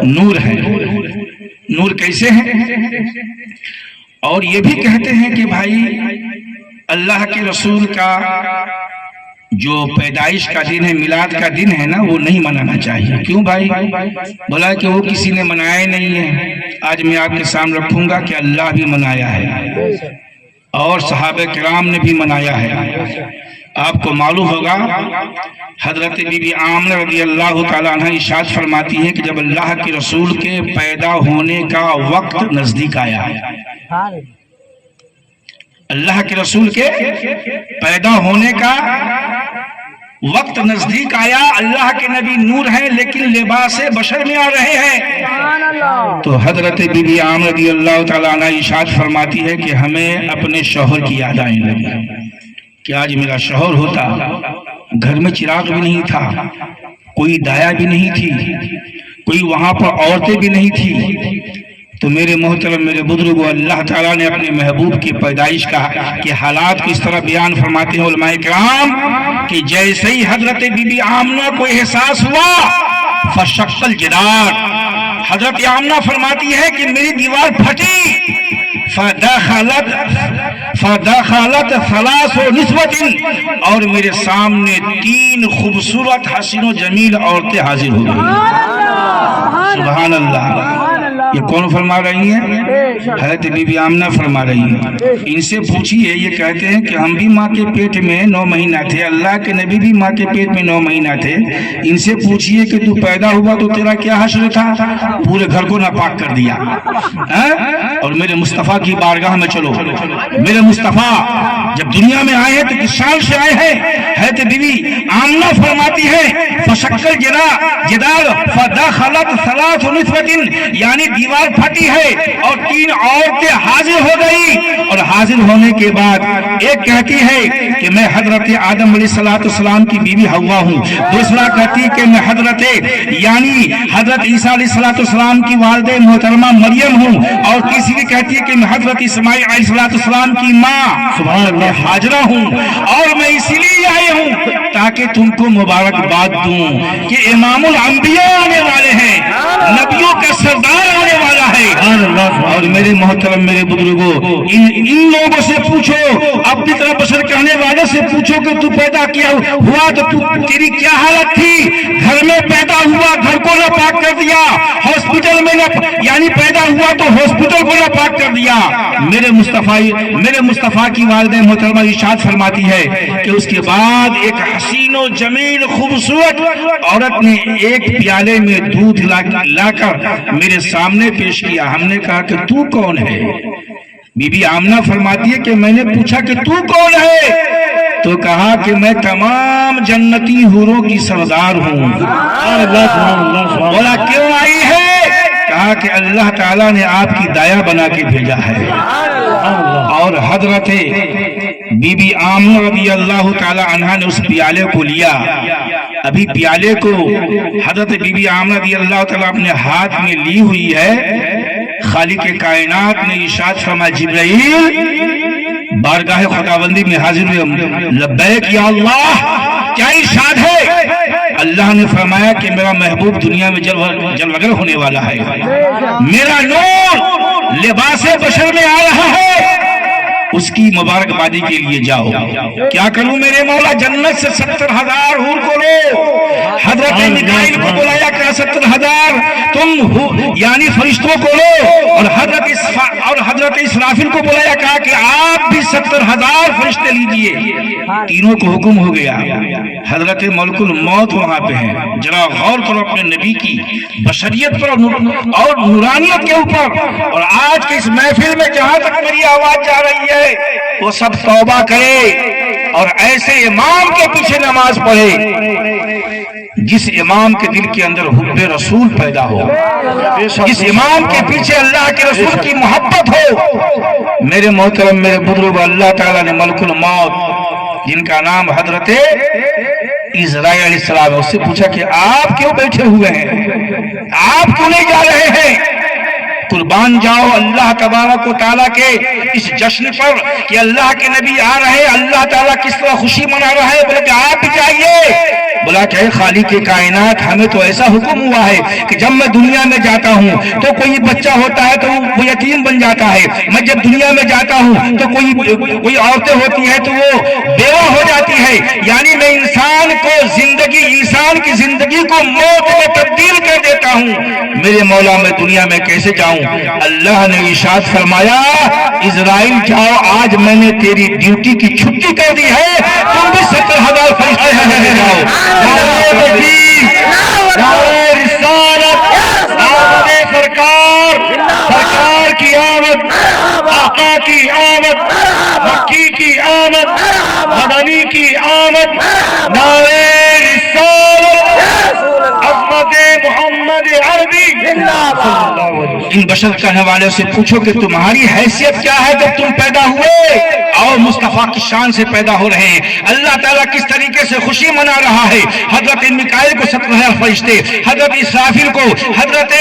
نور ہیں۔ نور کیسے ہیں؟ اور یہ بھی کہتے ہیں کہ بھائی اللہ کے رسول کا جو پیدائش کا دن ہے، میلاد کا دن ہے نا، وہ نہیں منانا چاہیے۔ کیوں بھائی؟ بولا کہ وہ کسی نے منایا نہیں ہے۔ آج میں آپ کے سامنے رکھوں گا کہ اللہ بھی منایا ہے اور صحابہ کرام نے بھی منایا ہے۔ آپ کو معلوم ہوگا حضرت بی بی آمنہ رضی اللہ تعالیٰ عنہ ارشاد فرماتی ہے کہ جب اللہ کے رسول کے پیدا ہونے کا وقت نزدیک آیا، اللہ کے رسول کے پیدا ہونے کا وقت نزدیک آیا، اللہ کے نبی نور ہیں لیکن لباس بشر میں آ رہے ہیں، تو حضرت بی بی آمنہ رضی اللہ تعالیٰ عنہ ارشاد فرماتی ہے کہ ہمیں اپنے شوہر کی یاد آنے لگی کہ آج میرا شوہر ہوتا، گھر میں چراغ بھی نہیں تھا، کوئی دایا بھی نہیں تھی، کوئی وہاں پر عورتیں بھی نہیں تھی۔ تو میرے محترم میرے بزرگوں، اللہ تعالیٰ نے اپنے محبوب کی پیدائش کے حالات کو اس طرح بیان فرماتے ہیں علماء کرام کہ جیسے ہی حضرت بی بی آمنہ کو احساس ہوا فشق الجدار، حضرت آمنہ فرماتی ہے کہ میری دیوار پھٹی، فدخلت ثلاث نسوۃ، اور میرے سامنے 3 خوبصورت حسین و جمیل عورتیں حاضر ہو گئی۔ سبحان اللہ، یہ کون فرما رہی ہیں؟ حضرت بی بی آمنہ فرما رہی ہیں۔ ان سے پوچھئے، یہ کہتے ہیں کہ ہم بھی ماں کے پیٹ میں 9 مہینہ تھے، اللہ کے نبی بھی ماں کے پیٹ میں 9 مہینہ تھے، ان سے پوچھئے کہ تو پیدا ہوا تو تیرا کیا حشر تھا؟ پورے گھر کو ناپاک کر دیا۔ اور میرے مصطفیٰ کی بارگاہ میں چلو، میرے مصطفیٰ جب دنیا میں آئے ہیں تو کس شان سے آئے ہیں؟ حضرت بی بی آمنہ فرماتی ہے فشکل جدار فدخلت 3 نسوة، یعنی دیوار پھٹی ہے اور 3 عورتیں حاضر ہو گئی، اور حاضر ہونے کے بعد ایک کہتی ہے کہ میں حضرت آدم علیہ السلام کی بیوی حوا ہوں، دوسرا کہتی ہے کہ میں حضرت عیسیٰ علیہ السلام کی والدہ محترمہ مریم ہوں، اور تیسری کہتی ہے کہ میں حضرت اسماعیل علیہ السلام کی ماں ہاجرہ ہوں، اور میں اسی لیے آئے ہوں تاکہ تم کو مبارکباد دوں کہ امام الانبیاء آنے والے ہیں، نبیوں کا سردار آنے والا ہے۔ اور میرے محترم میرے بزرگوں، ان لوگوں سے پوچھو، اپنی طرح بشر کہنے والے سے پوچھو کہ تو پیدا کیا ہوا تو تیری کیا حالت تھی؟ گھر میں پیدا ہوا، گھر کو ناپاک کر دیا، ہاسپٹل میں یعنی پیدا ہوا تو ہاسپٹل کو ناپاک کر دیا۔ میرے مصطفیٰ کی والدہ محترمہ ارشاد فرماتی ہے کہ اس کے بعد ایک حسین و جمیل خوبصورت عورت نے ایک پیالے میں دودھ لا کر میرے سامنے پیش کیا۔ ہم نے کہا کہ تو کون ہے؟ بی بی آمنہ فرماتی ہے کہ میں نے پوچھا کہ تو کون ہے؟ تو کہا کہ میں تمام جنتی حوروں کی سردار ہوں۔ بولا کیوں آئی ہے؟ کہا کہ اللہ تعالیٰ نے آپ کی دایا بنا کے بھیجا ہے۔ اور حضرت بی بی آمنہ رضی اللہ تعالی عنہ نے اس پیالے کو لیا۔ ابھی پیالے کو حضرت بی بی آمنہ رضی اللہ تعالی اپنے ہاتھ میں لی ہوئی ہے، خالق کائنات نے ارشاد فرمایا جبرائیل بارگاہ خداوندی میں حاضر ہوئے، لبیک یا اللہ، کیا ارشاد ہے؟ اللہ نے فرمایا کہ میرا محبوب دنیا میں جلوگر ہونے والا ہے، میرا نور لباس بشر میں آ رہا ہے، اس کی مبارکبادی کے لیے جاؤ۔ کیا کروں میرے مولا؟ جنت سے 70,000 حور کو لو۔ حضرت میکائیل کو بلایا کہ 70,000 تم یعنی فرشتوں کو لو، اور حضرت اسرافیل کو بلایا کہا کہ آپ بھی 70,000 فرشتے لیجئے۔ تینوں کو حکم ہو گیا۔ حضرت ملک الموت وہاں پہ ہیں۔ ذرا غور کرو اپنے نبی کی بشریت پر اور نورانیت کے اوپر، اور آج کے اس محفل میں جہاں تک میری آواز جا رہی ہے وہ سب توبہ کرے اور ایسے امام کے پیچھے نماز پڑھے جس امام کے دل کے اندر حب رسول پیدا ہو، جس امام کے پیچھے اللہ کے رسول کی محبت ہو۔ میرے محترم میرے بزرگ، اللہ تعالیٰ نے ملک الموت جن کا نام حضرت عزرائیل علیہ السلام ہے، اس سے پوچھا کہ آپ کیوں بیٹھے ہوئے ہیں؟ آپ کیوں نہیں جا رہے ہیں؟ قربان جاؤ اللہ تبارک و تعالیٰ کے اس جشن پر کہ اللہ کے نبی آ رہے، اللہ تعالیٰ کس طرح خوشی منا رہا ہے، بولے کہ آپ بھی جائیے۔ بولا کہ خالق کائنات ہمیں تو ایسا حکم ہوا ہے کہ جب میں دنیا میں جاتا ہوں تو کوئی بچہ ہوتا ہے تو وہ یتیم بن جاتا ہے، میں جب دنیا میں جاتا ہوں تو کوئی عورتیں ہوتی ہیں تو وہ بیوہ ہو جاتی ہے، یعنی میں انسان کی زندگی کو موت میں تبدیل کر دیتا ہوں۔ میرے مولا میں دنیا میں کیسے جاؤں؟ اللہ نے ارشاد فرمایا عزرائیل جاؤ، آج میں نے تیری ڈیوٹی کی چھٹی کر دی ہے، تم بھی 70,000 فرشتے ہیں، جاؤ۔ سرکار کی آمد، آقا کی آمد، مکی کی آمد، مدنی کی آمد، نعرہ رسالت، عظمت محمد عربی۔ ان بشر کہنے والے سے پوچھو کہ تمہاری حیثیت کیا ہے جب تم پیدا ہوئے، اور مصطفیٰ کی شان سے پیدا ہو رہے ہیں۔ اللہ تعالیٰ کس طریقے سے خوشی منا رہا ہے۔ حضرت میکائیل کو 70,000 فرشتے، حضرت اسرافیل کو، حضرت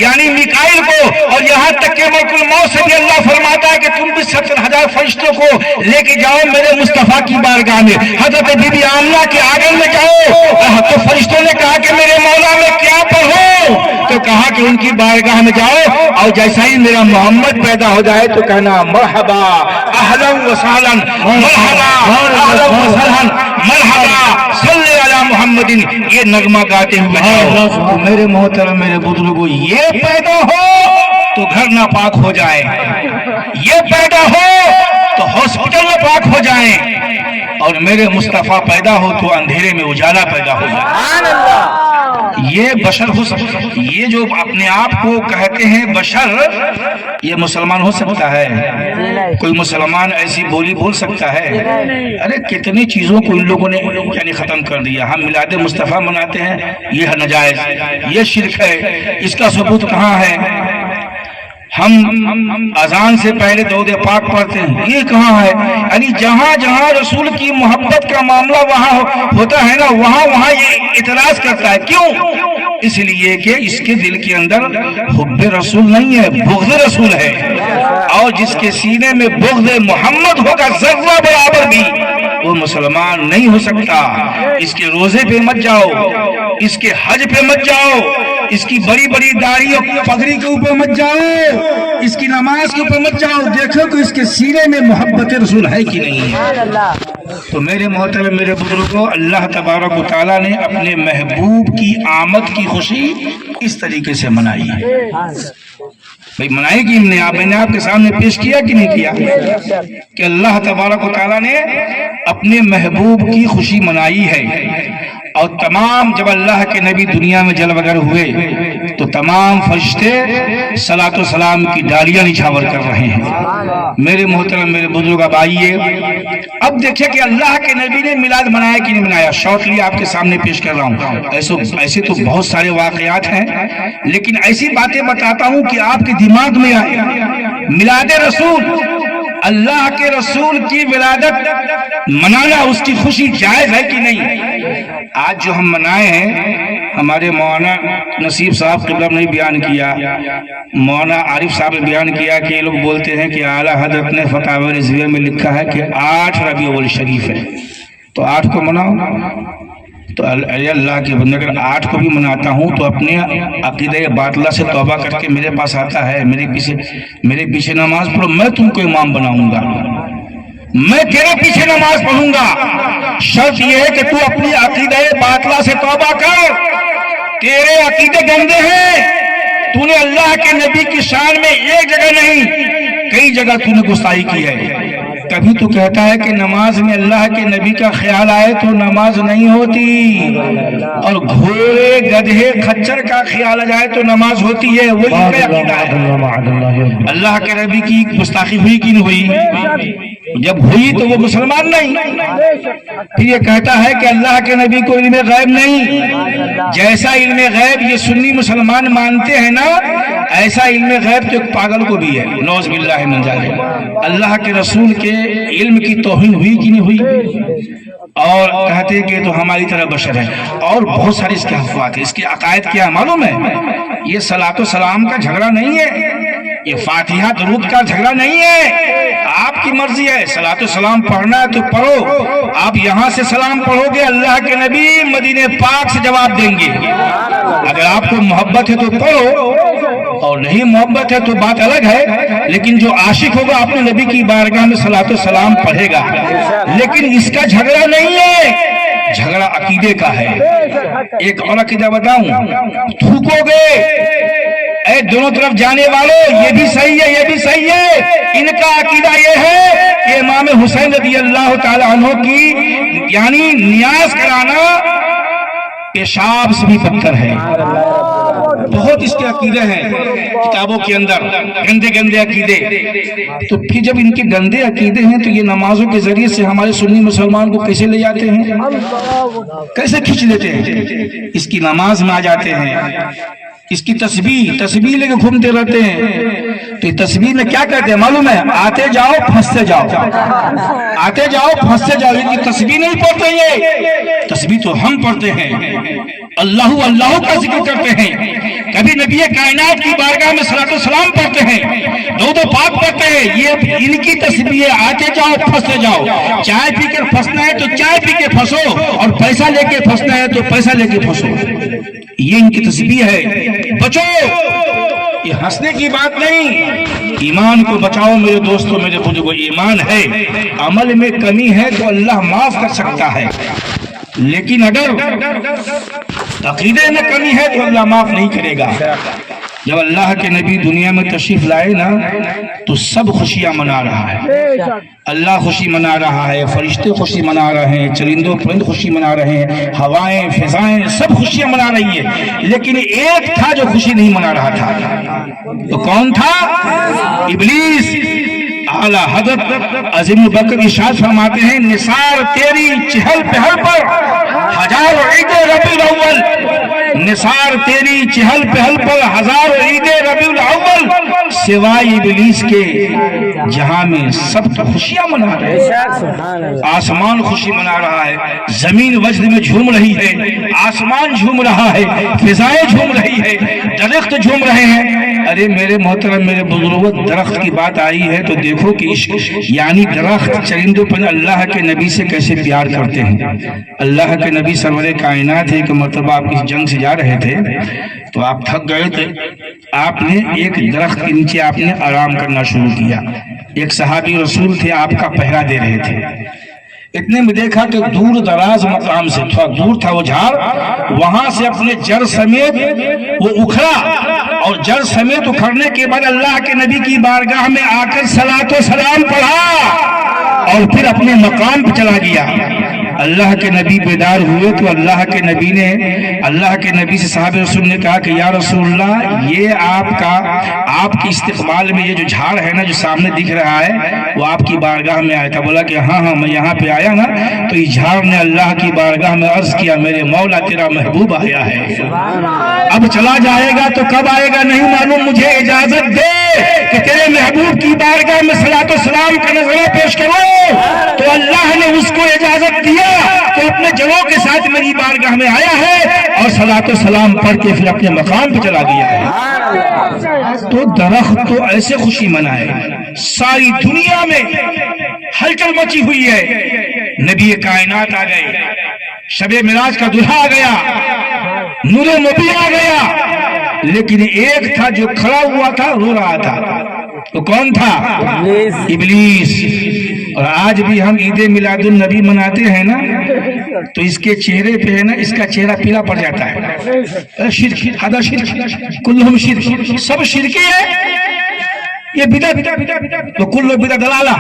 یعنی میکائیل کو، اور یہاں تک کہ ملک الموت سے بھی اللہ فرماتا ہے کہ تم بھی 70,000 فرشتوں کو لے کے جاؤ میرے مصطفیٰ کی بارگاہ میں۔ حضرت بی بی آمنہ کے آنگن میں جاؤ تو فرشتوں نے کہا کہ میرے مولا میں کیا پڑھوں؟ تو کہا کہ ان کی بارگاہ میں جاؤ، اور جیسا ہی میرا محمد پیدا ہو جائے تو کہنا مرحبا اہلا و سہلا، مرحبا اہلا و سہلا، مرحبا صلی علی محمد، یہ نغمہ گاتے ہوئے جاؤ۔ میرے محترم میرے بزرگوں، یہ پیدا ہو تو گھر ناپاک ہو جائے، یہ پیدا ہو تو ہاسپٹل ناپاک ہو جائیں، اور میرے مصطفیٰ پیدا ہو تو اندھیرے میں اجالا پیدا ہو جائے۔ یہ بشر ہو سکتا ہے، یہ جو اپنے آپ کو کہتے ہیں بشر، یہ مسلمان ہو سکتا ہے؟ کوئی مسلمان ایسی بولی بول سکتا ہے؟ ارے کتنی چیزوں کو ان لوگوں نے یعنی ختم کر دیا۔ ہم میلاد مصطفیٰ مناتے ہیں، یہ ہے ناجائز، یہ شرک ہے، اس کا ثبوت کہاں ہے؟ ہم اذان سے پہلے درود پاک پڑھتے ہیں، یہ کہاں ہے؟ یعنی جہاں جہاں رسول کی محبت کا معاملہ وہاں ہوتا ہے نا، وہاں یہ اعتراض کرتا ہے۔ کیوں؟ اس لیے کہ اس کے دل کے اندر حب رسول نہیں ہے، بغض رسول ہے، اور جس کے سینے میں بغض محمد ہوگا ذرہ برابر بھی، وہ مسلمان نہیں ہو سکتا۔ اس کے روزے پہ مت جاؤ، اس کے حج پہ مت جاؤ، اس کی بڑی بڑی داڑھی اور پگڑی کے اوپر مت جاؤ، اس کی نماز کے اوپر مت جاؤ، دیکھو کہ اس کے سینے میں محبت رسول ہے کہ نہیں ہے۔ تو میرے محترم میرے بزرگوں، اللہ تبارک و تعالیٰ نے اپنے محبوب کی آمد کی خوشی اس طریقے سے منائی ہے۔ بھئی منائی کہ میں نے آپ کے سامنے پیش کیا کہ نہیں کیا کہ اللہ تبارک و تعالیٰ نے اپنے محبوب کی خوشی منائی ہے۔ اور تمام جب اللہ کے نبی دنیا میں جلوہ گر ہوئے تو تمام فرشتے صلاۃ و سلام کی ڈالیاں نچھاور کر رہے ہیں۔ میرے محترم میرے بزرگ، اب آئیے اب دیکھیں کہ اللہ کے نبی نے میلاد منایا کہ نہیں منایا۔ شارٹلی آپ کے سامنے پیش کر رہا ہوں، ایسے تو بہت سارے واقعات ہیں، لیکن ایسی باتیں بتاتا ہوں کہ آپ کے دماغ میں آئے۔ میلاد رسول، اللہ کے رسول کی ولادت منانا، اس کی خوشی جائز ہے کہ نہیں؟ آج جو ہم منائے ہیں، ہمارے مولانا نصیب صاحب قبلہ نے بیان کیا، مولانا عارف صاحب نے بیان کیا کہ یہ لوگ بولتے ہیں کہ اعلیٰ حضرت نے فتاوی رضویہ میں لکھا ہے کہ 8 ربیع الاول شریف ہے، تو 8 کو مناؤ۔ تو اللہ کے بندے اگر 8 کو بھی مناتا ہوں تو اپنے عقیدہ باطلہ سے توبہ کر کے میرے پاس آتا ہے، میرے پیچھے نماز پڑھو، میں تم کو امام بناؤں گا، میں تیرے پیچھے نماز پڑھوں گا۔ شرط یہ ہے کہ تو اپنی عقیدہ باطلہ سے توبہ کر، تیرے عقیدے گندے ہیں، تو نے اللہ کے نبی کی شان میں ایک جگہ نہیں کئی جگہ تو نے گستاخی کی ہے۔ کبھی تو کہتا ہے کہ نماز میں اللہ کے نبی کا خیال آئے تو نماز نہیں ہوتی، اور گھوڑے گدھے خچر کا خیال آ جائے تو نماز ہوتی ہے، وہی کا عقیدہ ہے۔ اللہ کے نبی کی گستاخی ہوئی کہ نہیں ہوئی؟ جب ہوئی تو وہ مسلمان نہیں۔ پھر یہ کہتا ہے کہ اللہ کے نبی کو علم غیب نہیں، جیسا علم غیب یہ سنی مسلمان مانتے ہیں نا، ایسا علم غیب تو ایک پاگل کو بھی ہے، نعوذ باللہ من ذالک۔ اللہ کے رسول کے علم کی توہین ہوئی کہ نہیں ہوئی؟ اور کہتے کہ تو ہماری طرح بشر ہے، اور بہت ساری اس کے افواہ ہیں۔ اس کے عقائد کیا معلوم ہے؟ یہ صلاۃ و سلام کا جھگڑا نہیں ہے، یہ فاتحہ درود کا جھگڑا نہیں ہے، آپ کی مرضی ہے، صلاۃ و سلام پڑھنا ہے تو پڑھو، آپ یہاں سے سلام پڑھو گے، اللہ کے نبی مدینہ پاک سے جواب دیں گے۔ اگر آپ کو محبت ہے تو پڑھو، اور نہیں محبت ہے تو بات الگ ہے، لیکن جو عاشق ہوگا اپنے نبی کی بارگاہ میں صلاۃ و سلام پڑھے گا۔ لیکن اس کا جھگڑا نہیں ہے، جھگڑا عقیدے کا ہے۔ ایک اور عقیدہ بتاؤں، تھوکو گے اے دونوں طرف جانے والوں، یہ بھی صحیح ہے یہ بھی صحیح ہے، ان کا عقیدہ یہ ہے کہ امام حسین رضی اللہ تعالی عنہ کی یعنی نیاز کرانا پیشاب سے بھی بدتر ہے۔ بہت اس کے عقیدے ہیں کتابوں کے اندر، گندے گندے عقیدے۔ تو پھر جب ان کے گندے عقیدے ہیں تو یہ نمازوں کے ذریعے سے ہمارے سنی مسلمان کو کیسے لے جاتے ہیں، کیسے کھینچ لیتے ہیں، اس کی نماز میں آ جاتے ہیں، اس کی تسبیح لے کے گھومتے رہتے ہیں۔ تو یہ تسبیح میں کیا کہتے ہیں معلوم ہے؟ آتے جاؤ پھنستے جاؤ، آتے جاؤ پھنستے جاؤ۔ ان کی تسبیح نہیں پڑھتے، یہ تسبیح تو ہم پڑھتے ہیں، اللہ اللہ کا ذکر کرتے ہیں، کبھی نبی کائنات کی بارگاہ میں صلاۃ و سلام پڑھتے ہیں، درود و پاک پڑھتے ہیں۔ یہ ان کی تسبیح ہے، آتے جاؤ پھنستے جاؤ۔ چائے پی کر پھنسنا ہے تو چائے پی کے پھنسو، اور پیسہ لے کے پھنسنا ہے تو پیسہ لے کے پھنسو، یہ ان کی تسبیح ہے۔ بچو، یہ ہنسنے کی بات نہیں، ایمان کو بچاؤ میرے دوستوں میرے بزرگو۔ ایمان ہے، عمل میں کمی ہے تو اللہ معاف کر سکتا ہے، لیکن اگر عقیدے میں کمی ہے تو اللہ معاف نہیں کرے گا۔ جب اللہ کے نبی دنیا میں تشریف لائے نا تو سب خوشیاں منا رہا ہے، اللہ خوشی منا رہا ہے، فرشتے خوشی منا رہے ہیں، چرندوں پرند خوشی منا رہے ہیں، ہوائیں فضائیں سب خوشیاں منا رہی ہے، لیکن ایک تھا جو خوشی نہیں منا رہا تھا، تو کون تھا؟ ابلیس۔ اعلیٰ حضرت عظیم البرکت ارشاد فرماتے ہیں نثار تیری چہل پہل پر ہزار عید ربیع الاول، نثار تیری چہل پہل پر ہزار عید ربیع الاول، سوائے ابلیس کے جہاں میں سب تو خوشیاں منا رہے ہیں، آسمان خوشی منا رہا ہے، زمین وجد میں جھوم رہی ہے، آسمان جھوم رہا ہے، فضائیں جھوم رہی ہے، درخت جھوم رہے ہیں۔ ارے میرے محترم میرے بزرگوں، درخت کی بات آئی ہے تو دیکھو کہ یعنی درخت چرندوں پر اللہ کے نبی سے کیسے پیار کرتے ہیں۔ اللہ کے نبی سرور کائنات ایک مرتبہ آپ اس جنگ سے جا رہے تھے تو آپ تھک گئے تھے، آپ نے ایک درخت کے نیچے آپ نے آرام کرنا شروع کیا، ایک صحابی رسول تھے آپ کا پہرا دے رہے تھے، اتنے میں دیکھا کہ دور دراز مقام سے تھوڑا دور تھا وہ جھاڑ، وہاں سے اپنے جڑ سمیت وہ اکھڑا، اور جڑ سمیت اکھڑنے کے بعد اللہ کے نبی کی بارگاہ میں آ کر صلاۃ و سلام پڑھا اور پھر اپنے مقام پہ چلا گیا۔ اللہ کے نبی بیدار ہوئے تو اللہ کے نبی سے صحابہ رسول نے کہا کہ یا رسول اللہ، یہ آپ کی استقبال میں یہ جو جھاڑ ہے نا جو سامنے دکھ رہا ہے وہ آپ کی بارگاہ میں آیا تھا۔ بولا کہ ہاں میں یہاں پہ آیا نا تو یہ جھاڑ نے اللہ کی بارگاہ میں عرض کیا میرے مولا تیرا محبوب آیا ہے، اب چلا جائے گا تو کب آئے گا نہیں معلوم، مجھے اجازت دے کہ تیرے محبوب کی بارگاہ میں صلاۃ و سلام کا نذرانہ پیش کروں۔ تو اللہ نے اس کو اجازت دیا تو اپنے جڑوں کے ساتھ میری بارگاہ میں آیا ہے اور صلاۃ و سلام پڑھ کے پھر اپنے مقام پہ چلا گیا ہے۔ تو درخت تو ایسے خوشی منائے، ساری دنیا میں ہلچل مچی ہوئی ہے، نبی کائنات آ گئے، شب معراج کا دلہا آ گیا، نور نبی آ گیا، لیکن ایک تھا جو کھڑا ہوا تھا رو رہا تھا، تو کون تھا؟ ابلیس۔ اور آج بھی ہم عید میلاد النبی مناتے ہیں نا تو اس کے چہرے پہ ہے نا اس کا چہرہ پیلا پڑ جاتا ہے، شرک ہذا شرک کلہم شرک، سب شرکی ہے، یہ بدعت تو کل بدعت دلالہ۔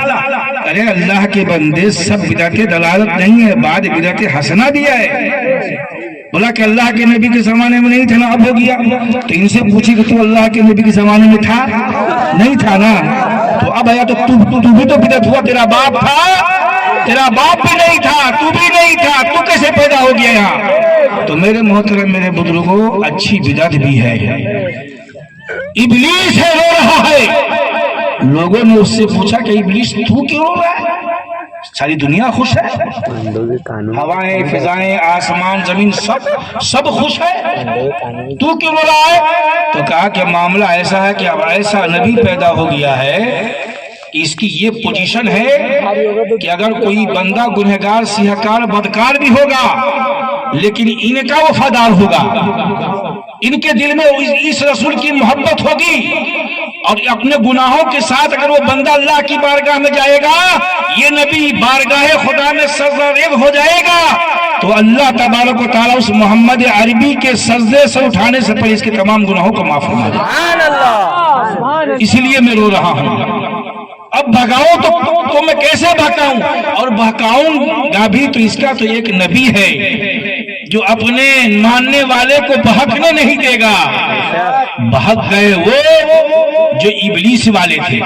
ارے اللہ کے بندے سب بدعت دلالت نہیں ہے، بعد بدعت حسنہ بھی ہے۔ بولا کہ اللہ کے نبی کے زمانے میں نہیں تھا نا اب ہو گیا، تو ان سے پوچھی کہ تو اللہ کے نبی کے زمانے میں تھا نہیں تھا نا، تو اب آیا تو تو بھی تو بدعت ہوا، تیرا باپ تھا، تیرا باپ بھی نہیں تھا، تو بھی نہیں تھا، تو کیسے پیدا ہو گیا یہاں؟ تو میرے محترم میرے بزرگوں، اچھی بدعت بھی ہے، ابلیس ہے رو رہا ہے۔ لوگوں نے اس سے پوچھا کہ ابلیس تو کیوں رو رہا ہے؟ ساری دنیا خوش ہے، ہوائیں فضائیں آسمان زمین سب خوش ہے، تو کیوں رو رہا ہے؟ تو کہا کہ معاملہ ایسا ہے کہ اب ایسا نبی پیدا ہو گیا ہے، اس کی یہ پوزیشن ہے کہ اگر کوئی بندہ گنہگار سیاہکار بدکار بھی ہوگا لیکن ان کا وفادار ہوگا، ان کے دل میں اس رسول کی محبت ہوگی، اور اپنے گناہوں کے ساتھ اگر وہ بندہ اللہ کی بارگاہ میں جائے گا، یہ نبی بارگاہ خدا میں سرزریب ہو جائے گا، تو اللہ تبارک و تعالیٰ اس محمد عربی کے سجدے سے اٹھانے سے پہلے اس کے تمام گناہوں کو معاف فرما دے۔ اسی لیے میں رو رہا ہوں۔ اب بھگاؤں تو میں کیسے بھگاؤں؟ اور بھگاؤں گا بھی تو اس کا تو ایک نبی ہے جو اپنے ماننے والے کو بہکنے نہیں دے گا۔ بہک گئے وہ جو ابلیس والے تھے۔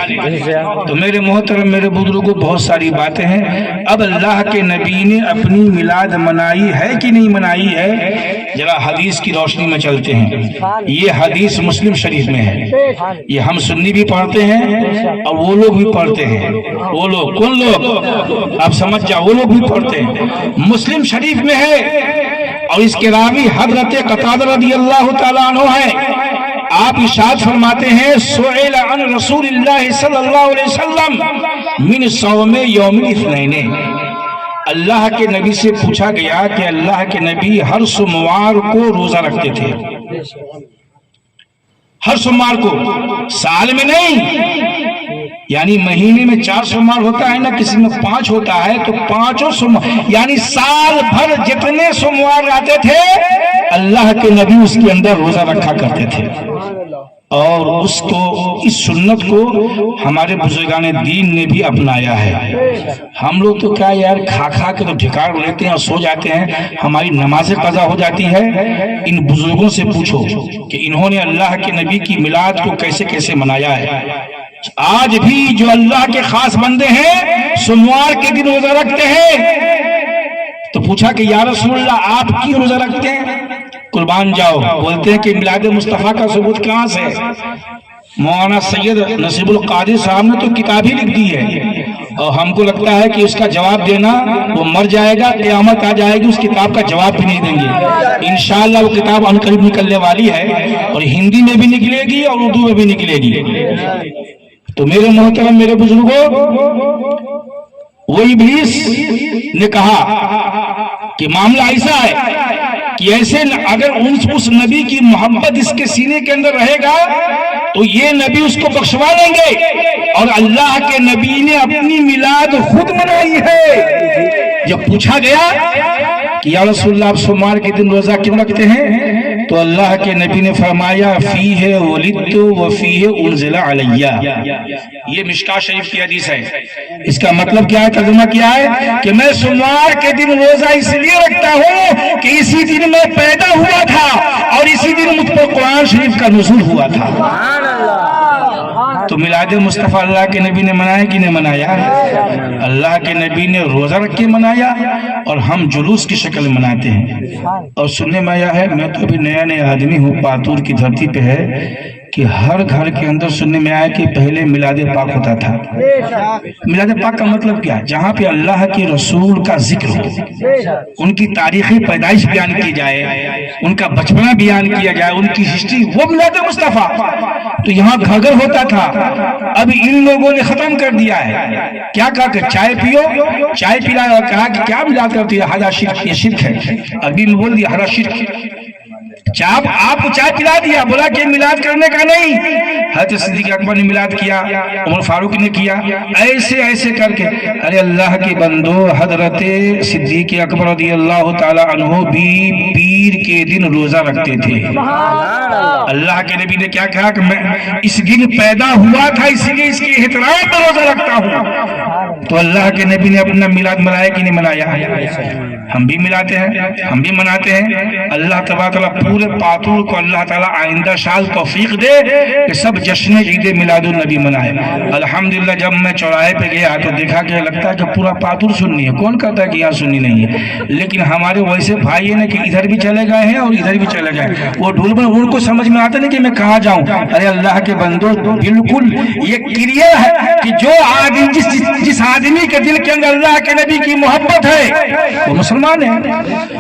تو میرے محترم میرے بزرگوں، بہت ساری باتیں ہیں۔ اب اللہ کے نبی نے اپنی میلاد منائی ہے کہ نہیں منائی ہے؟ ذرا حدیث کی روشنی میں چلتے ہیں۔ یہ حدیث مسلم شریف میں ہے، یہ ہم سنی بھی پڑھتے ہیں اور وہ لوگ بھی پڑھتے ہیں۔ وہ لوگ کون لوگ؟ آپ سمجھ جاؤ، وہ لوگ بھی پڑھتے ہیں۔ مسلم شریف میں ہے اور اس کے راوی حضرت قتادہ رضی اللہ تعالیٰ عنہ ہے۔ آپ ارشاد فرماتے ہیں سئل عن رسول اللہ صلی اللہ علیہ وسلم من صوم یوم الاثنین، اللہ کے نبی سے پوچھا گیا کہ اللہ کے نبی ہر سوموار کو روزہ رکھتے تھے، ہر سوموار کو، سال میں نہیں، یعنی مہینے میں 4 سوموار ہوتا ہے نا، کسی میں 5 ہوتا ہے، تو 5 سوموار یعنی سال بھر جتنے سوموار آتے تھے اللہ کے نبی اس کے اندر روزہ رکھا کرتے تھے۔ اور اس سنت کو ہمارے بزرگان دین نے بھی اپنایا ہے۔ ہم لوگ تو کیا یار کھا کھا کے تو ڈھکار لیتے ہیں اور سو جاتے ہیں، ہماری نمازیں قضا ہو جاتی ہے۔ ان بزرگوں سے پوچھو کہ انہوں نے اللہ کے نبی کی میلاد کو کیسے کیسے منایا ہے۔ آج بھی جو اللہ کے خاص بندے ہیں سوموار کے دن روزہ رکھتے ہیں، تو پوچھا کہ یا رسول اللہ آپ کیوں روزہ رکھتے ہیں؟ قربان جاؤ، بولتے ہیں کہ میلاد مصطفیٰ کا ثبوت کہاں سے؟ مولانا سید نصیب القادر صاحب نے تو کتاب ہی لکھ دی ہے، اور ہم کو لگتا ہے کہ اس کا جواب دینا، وہ مر جائے گا، قیامت آ جائے گی، اس کتاب کا جواب بھی نہیں دیں گے۔ انشاءاللہ وہ کتاب ان قریب نکلنے والی ہے، اور ہندی میں بھی نکلے گی اور اردو میں بھی نکلے گی۔ تو میرے محترم، میرے بزرگوں، وہ ابلیس نے کہا کہ معاملہ ایسا ہے کہ ایسے اگر اس نبی کی محبت اس کے سینے کے اندر رہے گا تو یہ نبی اس کو بخشوا لیں گے، اور اللہ کے نبی نے اپنی میلاد خود منائی ہے۔ جب پوچھا گیا کہ یا رسول اللہ آپ سوموار کے دن روزہ کیوں رکھتے ہیں، تو اللہ کے نبی نے فرمایا فیہ ولدت وفیہ انزل علیہ۔ یہ مشکاہ شریف کی حدیث ہے۔ اس کا مطلب کیا ہے، ترجمہ کیا ہے کہ میں سوموار کے دن روزہ اس لیے رکھتا ہوں کہ اسی دن میں پیدا ہوا تھا اور اسی دن مجھ پر قرآن شریف کا نزول ہوا تھا۔ تو میلاد مصطفیٰ اللہ کے نبی نے منایا کہ نہیں منایا؟ اللہ کے نبی نے روزہ رکھ کے منایا، اور ہم جلوس کی شکل مناتے ہیں۔ اور سننے میں آیا ہے، میں تو ابھی نیا آدمی ہوں، پاتور کی دھرتی پہ ہے، کہ ہر گھر کے اندر سننے میں آیا کہ پہلے میلاد پاک ہوتا تھا۔ میلاد پاک کا مطلب کیا؟ جہاں پہ اللہ کے رسول کا ذکر ہو، ان کی تاریخی پیدائش بیان کی جائے، ان کا بچپنا بیان کیا جائے، ان کی ہسٹری، وہ میلاد مصطفیٰ۔ تو یہاں گھر گھر ہوتا تھا، اب ان لوگوں نے ختم کر دیا ہے۔ کیا کہا کہ چائے پیو، چائے پلایا، اور کہا کہ کیا میلاد کرتی ہے، ہذا شرک، یہ شرک ہے۔ ابھی میں بول دیا ہذا شرک۔ آپ کو چائے پلا دیا، بولا کہ میلاد کرنے کا نہیں۔ حضرت صدیق اکبر نے میلاد کیا، عمر فاروق نے کیا، ایسے ایسے کر کے۔ ارے اللہ کے بندو، حضرت صدیق اکبر رضی اللہ تعالی عنہ بھی پیر کے دن روزہ رکھتے تھے۔ اللہ کے نبی نے کیا کہا کہ میں اس دن پیدا ہوا تھا، اس لیے اس کے احترام پر روزہ رکھتا ہوں۔ تو اللہ کے نبی نے اپنا میلاد منایا کہ نہیں منایا؟ ہم بھی ملاتے ہیں، ہم بھی مناتے ہیں۔ اللہ تبارک و تعالیٰ پورے پاتور کو اللہ تعالیٰ آئندہ سال توفیق دے کہ سب جشن عید میلاد النبی منائے۔ الحمدللہ جب میں چوراہے پہ گیا تو دیکھا کہ لگتا ہے کہ پورا پاتور سنی ہے، کون کہتا ہے کہ یہاں سنی نہیں ہے؟ لیکن ہمارے ویسے بھائی ہیں کہ ادھر بھی چلے گئے ہیں اور ادھر بھی چلے گئے، وہ ڈھول میں ان کو سمجھ میں آتا نہیں کہ میں کہاں جاؤں۔ ارے اللہ کے بندو، بالکل یہ کلیئر ہے کہ جو آدمی جس آدمی کے دل کے اندر اللہ کے نبی کی محبت ہے وہ مسلمان ہے،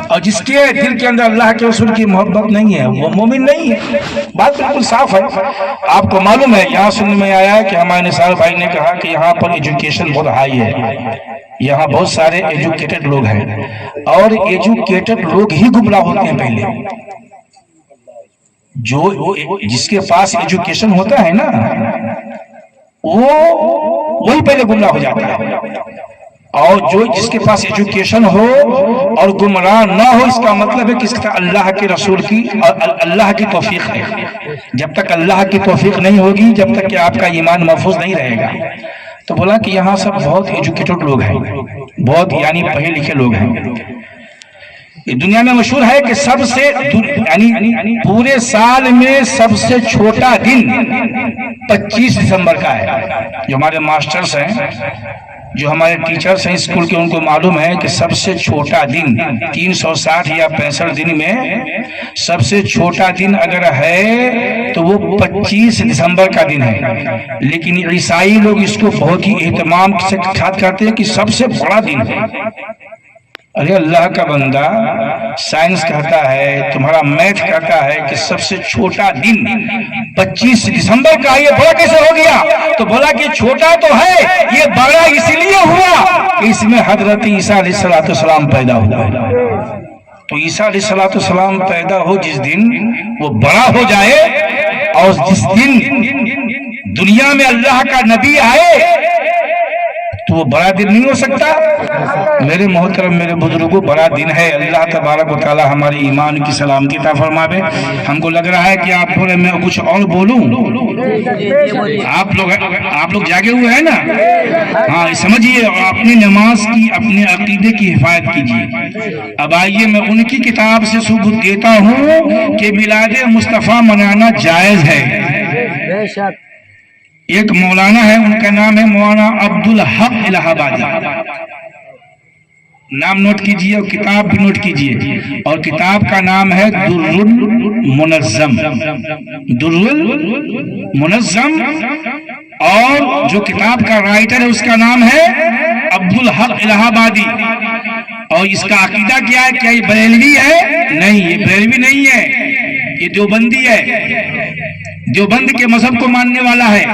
اور جس کے دل کے اندر اللہ کے رسول کی محبت نہیں ہے وہ مومن نہیں ہے۔ بات بالکل صاف ہے۔ آپ کو معلوم ہے، یہاں سننے میں آیا ہے کہ ہمارے نثار بھائی نے کہا کہ یہاں پر ایجوکیشن بہت ہائی ہے، یہاں بہت سارے ایجوکیٹڈ لوگ ہیں، اور ایجوکیٹڈ لوگ ہی گمراہ ہوتے ہیں۔ پہلے جو جس کے پاس ایجوکیشن ہوتا ہے نا، وہی پہلے گمراہ ہو جاتا ہے، اور جو جس کے پاس ایجوکیشن ہو اور گمراہ نہ ہو، اس کا مطلب ہے کہ اس کا اللہ کے رسول کی اور اللہ کی توفیق ہے۔ جب تک اللہ کی توفیق نہیں ہوگی، جب تک کہ آپ کا ایمان محفوظ نہیں رہے گا۔ تو بولا کہ یہاں سب بہت ایجوکیٹڈ لوگ ہیں، بہت یعنی پڑھے لکھے لوگ ہیں۔ دنیا میں مشہور ہے کہ سب سے یعنی پورے سال میں سب سے چھوٹا دن 25 دسمبر کا ہے۔ جو ہمارے ماسٹرز ہیں، جو ہمارے ٹیچرز ہیں اسکول کے، ان کو معلوم ہے کہ سب سے چھوٹا دن 360 یا 65 دن میں سب سے چھوٹا دن اگر ہے تو وہ 25 دسمبر کا دن ہے۔ لیکن عیسائی لوگ اس کو بہت ہی اہتمام سے خاطر کرتے ہیں کہ سب سے بڑا دن ہے۔ ارے اللہ کا بندہ، سائنس کہتا ہے، تمہارا میتھ کہتا ہے کہ سب سے چھوٹا دن 25 دسمبر کا، یہ بڑا کیسے ہو گیا؟ تو بولا کہ چھوٹا تو ہے، یہ بڑا اس لیے ہوا کہ اس میں حضرت عیسیٰ علیہ السلام پیدا ہوا۔ تو عیسیٰ علیہ السلام پیدا ہو جس دن، وہ بڑا ہو جائے، اور جس دن دنیا میں اللہ کا نبی آئے تو وہ بڑا دن نہیں ہو سکتا؟ میرے محترم میرے بزرگوں، بڑا دن ہے۔ اللہ تبارک و تعالی ہمارے ایمان کی سلامتی عطا فرمائے۔ ہم کو لگ رہا ہے کہ آپ بولے میں کچھ اور بولوں، آپ لوگ جاگے ہوئے ہیں نا؟ ہاں سمجھیے، اور اپنی نماز کی، اپنے عقیدے کی حفاظت کیجیے۔ اب آئیے میں ان کی کتاب سے ثبوت دیتا ہوں کہ میلاد مصطفیٰ منانا جائز ہے۔ ایک مولانا ہے، ان کا نام ہے مولانا عبدالحق الہ آبادی، نام نوٹ کیجئے اور کتاب بھی نوٹ کیجئے، اور کتاب کا نام ہے در المنظم، در المنظم، اور جو کتاب کا رائٹر ہے اس کا نام ہے عبدالحق الہ آبادی۔ اور اس کا عقیدہ کیا ہے؟ کیا یہ بریلوی ہے؟ نہیں، یہ بریلوی نہیں ہے، یہ دیوبندی ہے، دیوبند کے مذہب کو ماننے والا ہے۔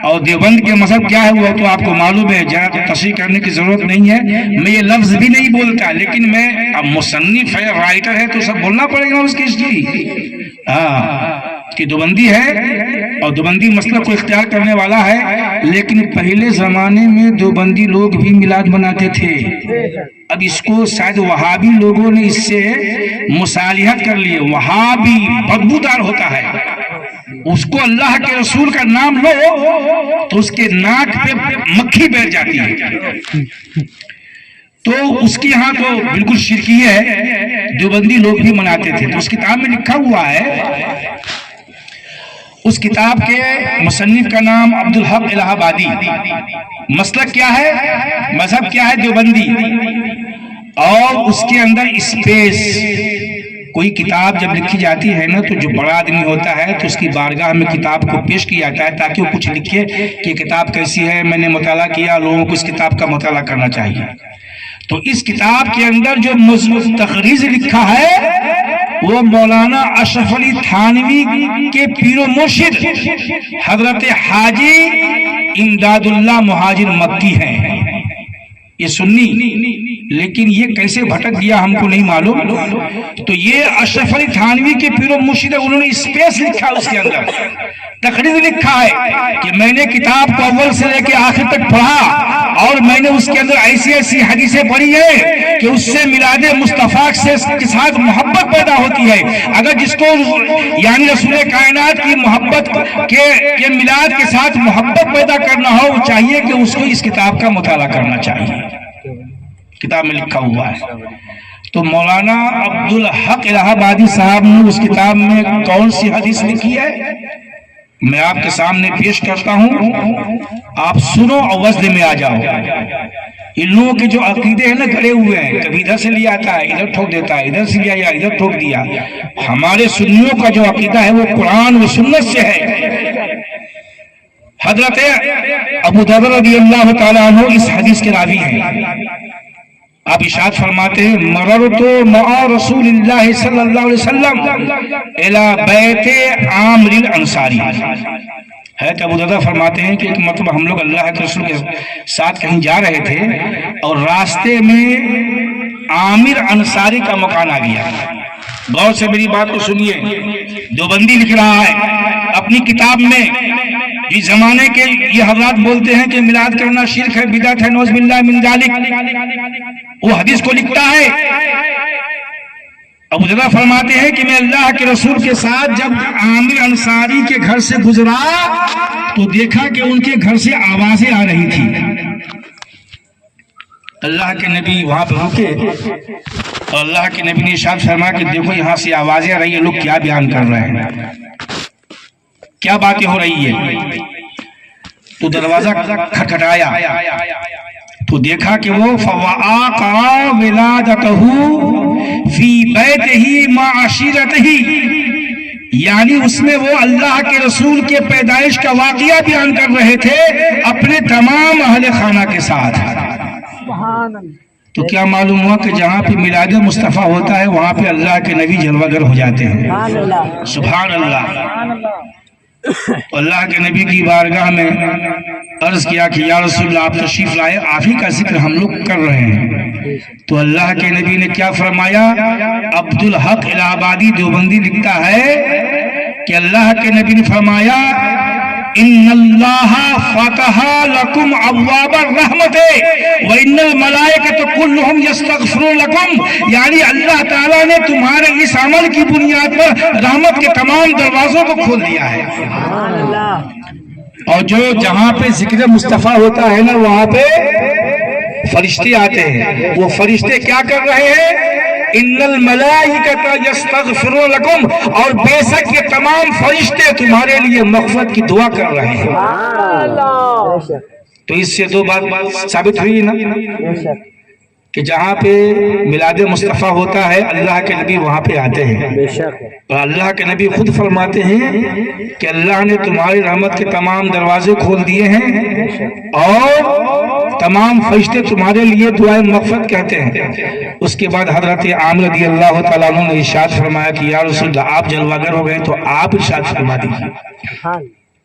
اور دیوبند کے مذہب کیا ہے وہ تو آپ کو معلوم ہے، زیادہ تشریح کرنے کی ضرورت نہیں ہے، میں یہ لفظ بھی نہیں بولتا، لیکن میں اب مصنف ہے، رائٹر ہے، تو سب بولنا پڑے گا اس کی ہسٹری، کہ دیوبندی ہے اور دیوبندی مسلک کو اختیار کرنے والا ہے۔ لیکن پہلے زمانے میں دیوبندی لوگ بھی میلاد مناتے تھے۔ اب اس کو شاید وہابی لوگوں نے اس سے مصالحت کر لی۔ وہابی بدبودار ہوتا ہے، اس کو اللہ کے رسول کا نام لو تو اس کے ناک پہ مکھی بیٹھ جاتی ہے، تو اس کی یہاں تو بالکل شرکی ہے۔ دیوبندی لوگ بھی مناتے تھے۔ تو اس کتاب میں لکھا ہوا ہے، اس کتاب کے مصنف کا نام عبدالحق الہ آبادی، مسلک کیا ہے، مذہب کیا ہے، دیوبندی، اور اس کے اندر اسپیس، کوئی کتاب جب لکھی جاتی ہے نا تو جو بڑا آدمی ہوتا ہے تو اس کی بارگاہ میں کتاب کو پیش کیا جاتا ہے تاکہ وہ کچھ لکھے کہ کتاب کیسی ہے، میں نے مطالعہ کیا، لوگوں کو اس کتاب کا مطالعہ کرنا چاہیے۔ تو اس کتاب کے اندر جو تخریج لکھا ہے وہ مولانا اشرف علی تھانوی کے پیر و مرشد حضرت حاجی امداد اللہ مہاجر مکی ہیں، یہ سنی، لیکن یہ کیسے بھٹک گیا ہم کو نہیں معلوم۔ تو یہ اشرف علی تھانوی کے پیر و مرشد ہے، انہوں نے اسپیس لکھا، اس کے اندر تقریر لکھا ہے کہ میں نے کتاب کو اول سے لے کے آخر تک پڑھا اور میں نے اس کے اندر ایسی ایسی حدیثیں پڑھی ہیں کہ اس سے میلاد مصطفیٰ کے ساتھ محبت پیدا ہوتی ہے۔ اگر جس کو یعنی رسول کائنات کی محبت کے میلاد کے ساتھ محبت پیدا کرنا ہو، وہ چاہیے کہ اس کو اس کتاب کا مطالعہ کرنا چاہیے، کتاب میں لکھا ہوا ہے۔ تو مولانا عبدالحق الہ آبادی صاحب نے اس کتاب میں کون سی حدیث لکھی ہے میں آپ کے سامنے پیش کرتا ہوں، آپ سنو اور وزن میں آ جاؤ۔ ان لوگوں کے جو عقیدے ہیں نا گڑے ہوئے ہیں، کبھی ادھر سے لیا آتا ہے، ادھر ٹھوک دیتا ہے، ادھر سے لیا یا ادھر ٹھوک دیا۔ ہمارے سنیوں کا جو عقیدہ ہے وہ قرآن و سنت سے ہے۔ حضرت ابو ذر رضی اللہ تعالیٰ عنہ اس حدیث کے راوی ہیں۔ آپ ارشاد فرماتے ہیں مررت مع رسول اللہ صلی اللہ علیہ وسلم الی بیت عامر الانصاری۔ حضرت ابو ذر فرماتے ہیں کہ ایک مرتبہ ہم لوگ اللہ کے رسول کے ساتھ کہیں جا رہے تھے اور راستے میں عامر انصاری کا مکان آ گیا۔ غور سے میری بات کو سنیے، دیوبندی لکھ رہا ہے اپنی کتاب میں، جس زمانے کے یہ حضرات بولتے ہیں کہ میلاد کرنا شرک ہے، بدعت ہے، نعوذ باللہ من ذالک، وہ حدیث کو لکھتا ہے۔ ابو ذر فرماتے ہیں کہ میں اللہ کے رسول کے ساتھ جب عامر انصاری کے گھر سے گزرا تو دیکھا کہ ان کے گھر سے آوازیں آ رہی تھی۔ اللہ کے نبی وہاں پہ رکے اور اللہ کے نبی نے ارشاد فرمایا کہ دیکھو یہاں سے آوازیں آ رہی ہیں، لوگ کیا بیان کر رہے ہیں، کیا باتیں ہو رہی ہے۔ تو دروازہ کھٹکھٹایا تو دیکھا کہ وہ فَوَآقَعَ وِلَادَتَهُ فِي بَيْتِهِ مَعَ عَشِيرَتِهِ، یعنی اس میں وہ اللہ کے رسول کے پیدائش کا واقعہ بیان کر رہے تھے اپنے تمام اہل خانہ کے ساتھ۔ تو کیا معلوم ہوا کہ جہاں پہ میلاد مصطفیٰ ہوتا ہے وہاں پہ اللہ کے نبی جلوہ گر ہو جاتے ہیں۔ سبحان اللہ۔ تو اللہ کے نبی کی بارگاہ میں عرض کیا کہ یا رسول اللہ آپ تشریف لائے، آپ ہی کا ذکر ہم لوگ کر رہے ہیں۔ تو اللہ کے نبی نے کیا فرمایا، عبدالحق الہ آبادی دیوبندی لکھتا ہے کہ اللہ کے نبی نے فرمایا ان اللہ فتح لکم ابواب الرحمت وان الملائکۃ کلھم یستغفرون لکم، یعنی اللہ تعالیٰ نے تمہارے اس عمل کی بنیاد پر رحمت کے تمام دروازوں کو کھول دیا ہے۔ اور جو جہاں پہ ذکر مصطفیٰ ہوتا ہے نا وہاں پہ فرشتے آتے ہیں، وہ فرشتے کیا کر رہے ہیں؟ ان الملائکۃ یستغفرون لکم، اور بے شک یہ تمام فرشتے تمہارے لیے مغفرت کی دعا کر رہے ہیں۔ تو اس سے دو بات ثابت ہوئی نا کہ جہاں پہ میلاد مصطفیٰ ہوتا ہے اللہ کے نبی وہاں پہ آتے ہیں، اور اللہ کے نبی خود فرماتے ہیں کہ اللہ نے تمہاری رحمت کے تمام دروازے کھول دیے ہیں اور تمام فرشتے تمہارے لیے دعائیں مغفرت کہتے ہیں۔ اس کے بعد حضرت عامر رضی اللہ تعالیٰ عنہ نے ارشاد فرمایا کہ یا رسول اللہ آپ جلوہ گر ہو گئے تو آپ ارشاد فرما دیجیے،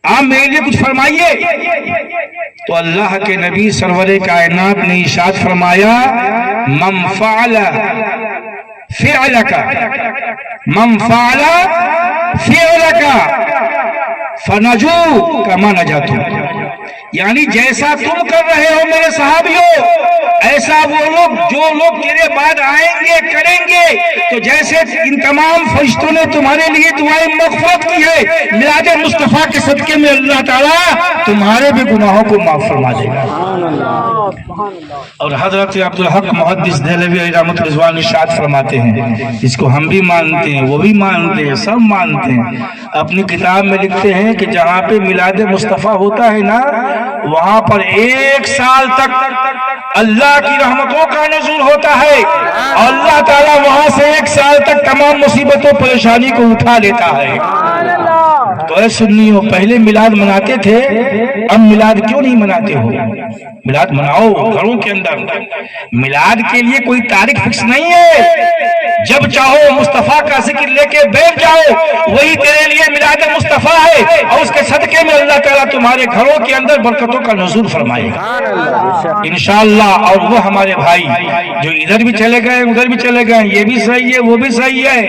آپ میرے لیے کچھ فرمائیے۔ تو اللہ کے نبی سرور کائنات نے ارشاد فرمایا من فعل فعلک فنجو کما نجاتو، یعنی جیسا تم کر رہے ہو میرے صحابیوں ایسا وہ لوگ جو لوگ تیرے بعد آئیں گے کریں گے، تو جیسے ان تمام فرشتوں نے تمہارے لیے دعائیں مغفرت کی ہے، میلاد مصطفیٰ کے صدقے میں اللہ تعالیٰ تمہارے بھی گناہوں کو معاف فرما دے گا۔ اور حضرت عبدالحق محدث دہلوی علیہ رحمۃ رضوان ارشاد فرماتے ہیں، اس کو ہم بھی مانتے ہیں، وہ بھی مانتے ہیں، سب مانتے ہیں، اپنی کتاب میں لکھتے ہیں کہ جہاں پہ میلاد مصطفیٰ ہوتا ہے نا وہاں پر 1 سال تک اللہ کی رحمتوں کا نزول ہوتا ہے، اور اللہ تعالیٰ وہاں سے 1 سال تک تمام مصیبتوں پریشانی کو اٹھا لیتا ہے۔ تو اے سنیو، پہلے میلاد مناتے تھے، اب میلاد کیوں نہیں مناتے ہو؟ میلاد مناؤ گھروں کے اندر، میلاد کے لیے کوئی تاریخ فکس نہیں ہے، جب چاہو مصطفیٰ کا ذکر لے کے بیٹھ جاؤ، وہی تیرے لیے میلاد مصطفیٰ ہے، اور اس کے صدقے میں اللہ تعالیٰ تمہارے گھروں کے اندر برکتوں کا نزول فرمائے گا انشاءاللہ۔ اور وہ ہمارے بھائی جو ادھر بھی چلے گئے ادھر بھی چلے گئے، یہ بھی صحیح ہے وہ بھی صحیح ہے،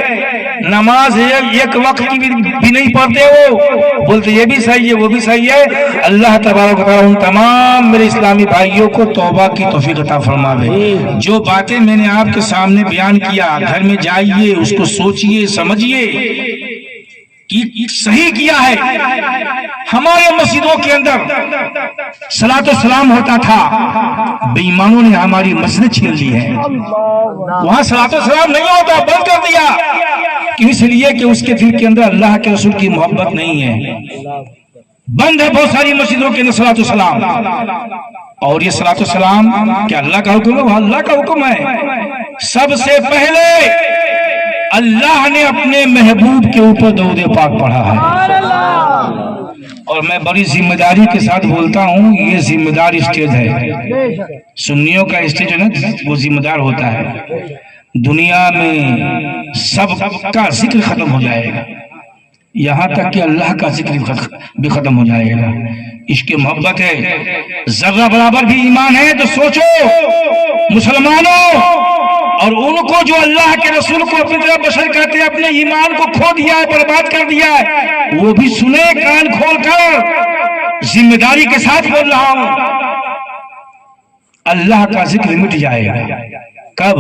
نماز ایک وقت کی بھی نہیں پڑھتے وہ بولتے یہ بھی صحیح ہے وہ بھی صحیح ہے۔ اللہ تبارک و تعالیٰ ان تمام میرے اسلامی بھائیوں کو توبہ کی توفیق عطا فرماوے۔ جو باتیں میں نے آپ کے سامنے بیان کیا، گھر میں جائیے اس کو سوچئے سمجھیے کہ صحیح کیا ہے۔ ہمارے مسجدوں کے اندر صلاۃ و سلام ہوتا تھا، بے ایمانوں نے ہماری مسجد چھین لی ہے، وہاں صلاۃ و سلام نہیں ہوتا، بند کر دیا، اس لیے کہ اس کے دل کے اندر اللہ کے رسول کی محبت نہیں ہے، بند ہے بہت ساری مسجدوں کے اندر صلاۃ و سلام۔ اور یہ صلاۃ و سلام کیا اللہ کا حکم ہے؟ وہ اللہ کا حکم ہے۔ سب سے پہلے اللہ نے اپنے محبوب کے اوپر درود پاک پڑھا ہے، اور میں بڑی ذمہ داری کے ساتھ بولتا ہوں، یہ ذمہ دار اسٹیج ہے، سنیوں کا اسٹیج ہے نا وہ ذمہ دار ہوتا ہے۔ دنیا میں سب کا ذکر ختم ہو جائے گا، یہاں تک کہ اللہ کا ذکر بھی ختم ہو جائے گا۔ عشق محبت ہے، ذرہ برابر بھی ایمان ہے تو سوچو مسلمانوں، اور ان کو جو اللہ کے رسول کو اپنی طرح بشر کہتے ہیں اپنے ایمان کو کھو دیا ہے، برباد کر دیا ہے، وہ بھی سنے کان کھول کر، ذمہ داری کے ساتھ بول رہا ہوں، اللہ کا ذکر مٹ جائے گا۔ کب؟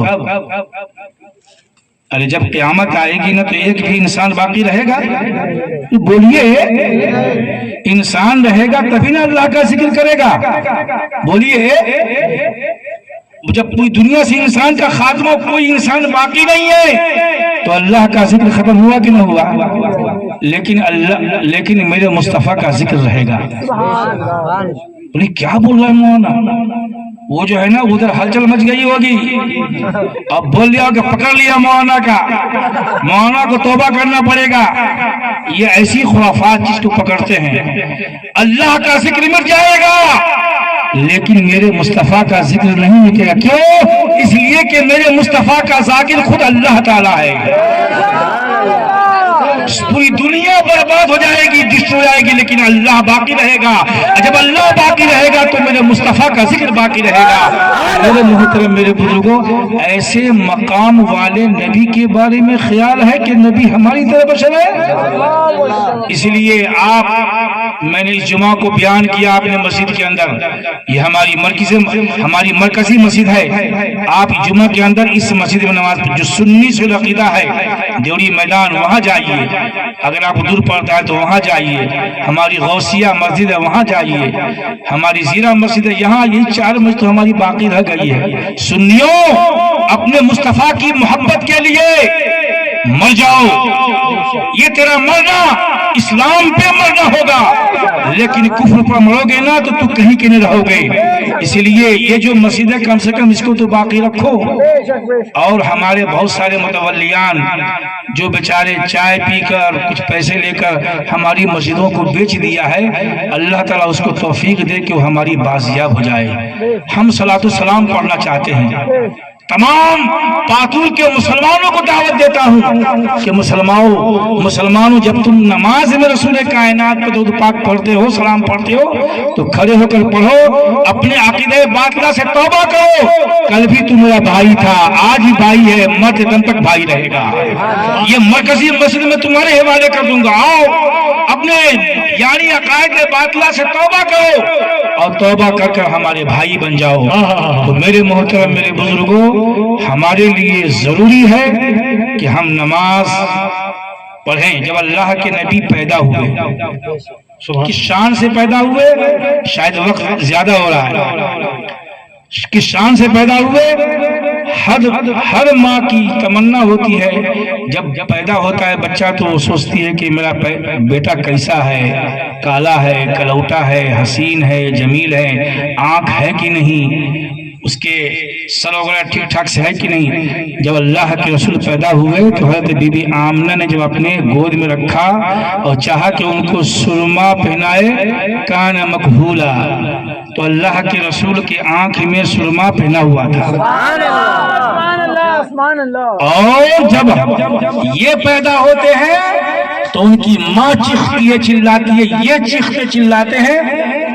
ارے جب قیامت آئے گی نا تو ایک بھی انسان باقی رہے گا؟ بولیے، انسان رہے گا تبھی نا اللہ کا ذکر کرے گا، بولیے۔ جب پوری دنیا سے انسان کا خاتمہ، کوئی انسان باقی نہیں ہے، تو اللہ کا ذکر ختم ہوا کہ نہ ہوا؟ لیکن میرے مصطفیٰ کا ذکر رہے گا۔ بولے کیا بول رہا ہے مولانا؟ وہ جو ہے نا ادھر ہلچل مچ گئی ہوگی، اب بول لیا کہ پکڑ لیا مولانا کا، مولانا کو توبہ کرنا پڑے گا۔ یہ ایسی خرافات جس کو پکڑتے ہیں، اللہ کا ذکر مٹ جائے گا لیکن میرے مصطفیٰ کا ذکر نہیں مٹے گا۔ کیوں؟ اس لیے کہ میرے مصطفیٰ کا ذاکر خود اللہ تعالیٰ ہے۔ پوری دنیا برباد ہو جائے گی، ڈسٹر ہو جائے گی، لیکن اللہ باقی رہے گا۔ جب اللہ باقی رہے گا تو میرے مصطفیٰ کا ذکر باقی رہے گا۔ میرے محترم میرے بزرگوں، ایسے مقام والے نبی کے بارے میں خیال ہے کہ نبی ہماری طرح بشر ہے؟ اس لیے آپ میں نے اس جمعہ کو بیان کیا اپنے مسجد کے اندر، یہ ہماری مرکزی مسجد ہے، آپ جمعہ کے اندر اس مسجد میں نماز جو سنی سے عقیدہ ہے دیوری میدان وہاں جائیے، اگر آپ دور پڑتا ہے تو وہاں جائیے، ہماری غوثیہ مسجد ہے وہاں جائیے، ہماری زیرہ مسجد ہے، یہاں یہ 4 مسجد تو ہماری باقی رہ گئی ہے۔ سنیوں اپنے مصطفیٰ کی محبت کے لیے مر جاؤ، یہ تیرا مرنا اسلام پہ مرنا ہوگا، لیکن کفر پر مرو گے نا تو کہیں کے نہیں رہو گے۔ اسی لیے یہ جو مسجد ہے کم سے کم اس کو تو باقی رکھو۔ اور ہمارے بہت سارے متولیان جو بیچارے چائے پی کر کچھ پیسے لے کر ہماری مسجدوں کو بیچ دیا ہے، اللہ تعالیٰ اس کو توفیق دے کہ وہ ہماری بازیاب ہو جائے۔ ہم صلاۃ السلام پڑھنا چاہتے ہیں، تمام پاتول کے مسلمانوں کو دعوت دیتا ہوں کہ مسلمانوں جب تم نماز میں رسول کائنات پر درود پاک پڑھتے ہو، سلام پڑھتے ہو تو کھڑے ہو کر پڑھو، اپنے عقیدہ باطلہ سے توبہ کرو۔ کل بھی تم میرا بھائی تھا، آج بھی بھائی ہے، مرتے دم تک بھائی رہے گا۔ یہ مرکزی مسجد میں تمہارے حوالے کر دوں گا، آؤ اپنے یعنی عقائد باطلہ سے توبہ کرو اور توبہ کر کر ہمارے بھائی بن جاؤ۔ تو میرے محترم، میرے بزرگوں، ہمارے لیے ضروری ہے کہ ہم نماز پڑھیں۔ جب اللہ کے نبی پیدا ہوئے، کس شان سے پیدا ہوئے؟ شاید وقت زیادہ ہو رہا ہے، کس شان سے پیدا ہوئے؟ ہر ماں کی تمنا ہوتی ہے جب پیدا ہوتا ہے بچہ تو وہ سوچتی ہے کہ میرا بیٹا کیسا ہے، کالا ہے، کلوٹا ہے، حسین ہے، جمیل ہے، آنکھ ہے کہ نہیں، اس کے سر وغیرہ ٹھیک ٹھاک سے ہے کہ نہیں۔ جب اللہ کے رسول پیدا ہوئے تو حضرت بی بی آمنہ نے جب اپنے گود میں رکھا اور چاہا کہ ان کو سرما پہنائے، کان مکحولا، تو اللہ کے رسول کی آنکھ میں سرما پہنا ہوا تھا۔ اور جب یہ پیدا ہوتے ہیں تو ان کی ماں چیختی ہے، چلاتی ہے، یہ چیختے چلاتے ہیں۔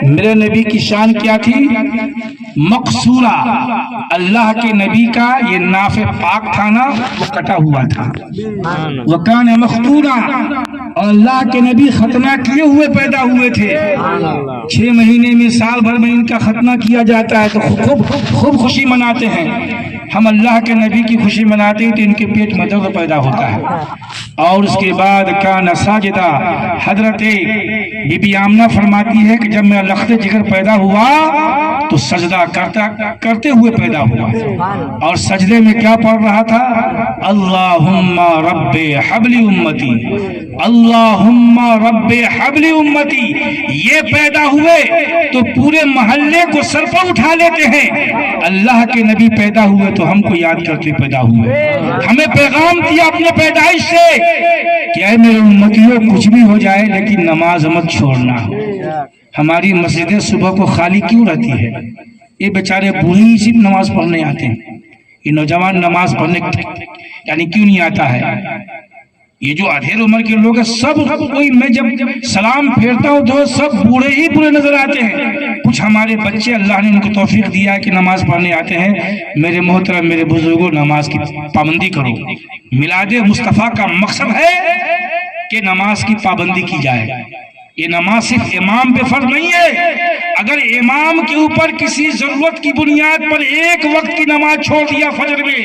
میرے نبی کی شان کیا تھی؟ مقصورہ، اللہ کے نبی کا یہ ناف پاک تھا نا، وہ کٹا ہوا تھا، وکان مختورا، اور اللہ کے نبی ختنہ کیے ہوئے پیدا ہوئے تھے۔ 6 مہینے میں، سال بھر میں ان کا ختنہ کیا جاتا ہے تو خوب خوشی مناتے ہیں۔ ہم اللہ کے نبی کی خوشی مناتے ہیں تو ان کے پیٹ میں درد پیدا ہوتا ہے۔ اور اس کے بعد کان ساجدہ، حضرت بی بی آمنہ فرماتی ہے کہ جب میرا لخت جگر پیدا ہوا تو سجدہ کرتے ہوئے پیدا ہوا، اور سجدے میں کیا پڑھ رہا تھا؟ اللہم رب حبل امتی، اللہم رب حبل امتی۔ یہ پیدا ہوئے تو پورے محلے کو سر پر اٹھا لیتے ہیں۔ اللہ کے نبی پیدا ہوئے تو ہم کو یاد کرتے پیدا ہوئے، ہمیں پیغام دیا اپنے پیدائش سے کہ اے میرے امتیوں، کچھ بھی ہو جائے لیکن نماز مت چھوڑنا۔ ہماری مسجدیں صبح کو خالی کیوں رہتی ہے؟ یہ بیچارے بوڑھے ہی صرف نماز پڑھنے آتے ہیں، یہ نوجوان نماز پڑھنے یعنی کیوں نہیں آتا ہے؟ یہ جو ادھیر عمر کے لوگ ہیں سب کوئی، میں جب سلام پھیرتا ہوں تو سب بوڑھے ہی بوڑھے نظر آتے ہیں۔ کچھ ہمارے بچے اللہ نے ان کو توفیق دیا ہے کہ نماز پڑھنے آتے ہیں۔ میرے محترم، میرے بزرگوں، نماز کی پابندی کرو۔ میلاد مصطفیٰ کا مقصد ہے کہ نماز کی پابندی کی جائے۔ یہ نماز صرف امام پہ فرض نہیں ہے، اگر امام کے اوپر کسی ضرورت کی بنیاد پر ایک وقت کی نماز چھوڑ دیا فجر میں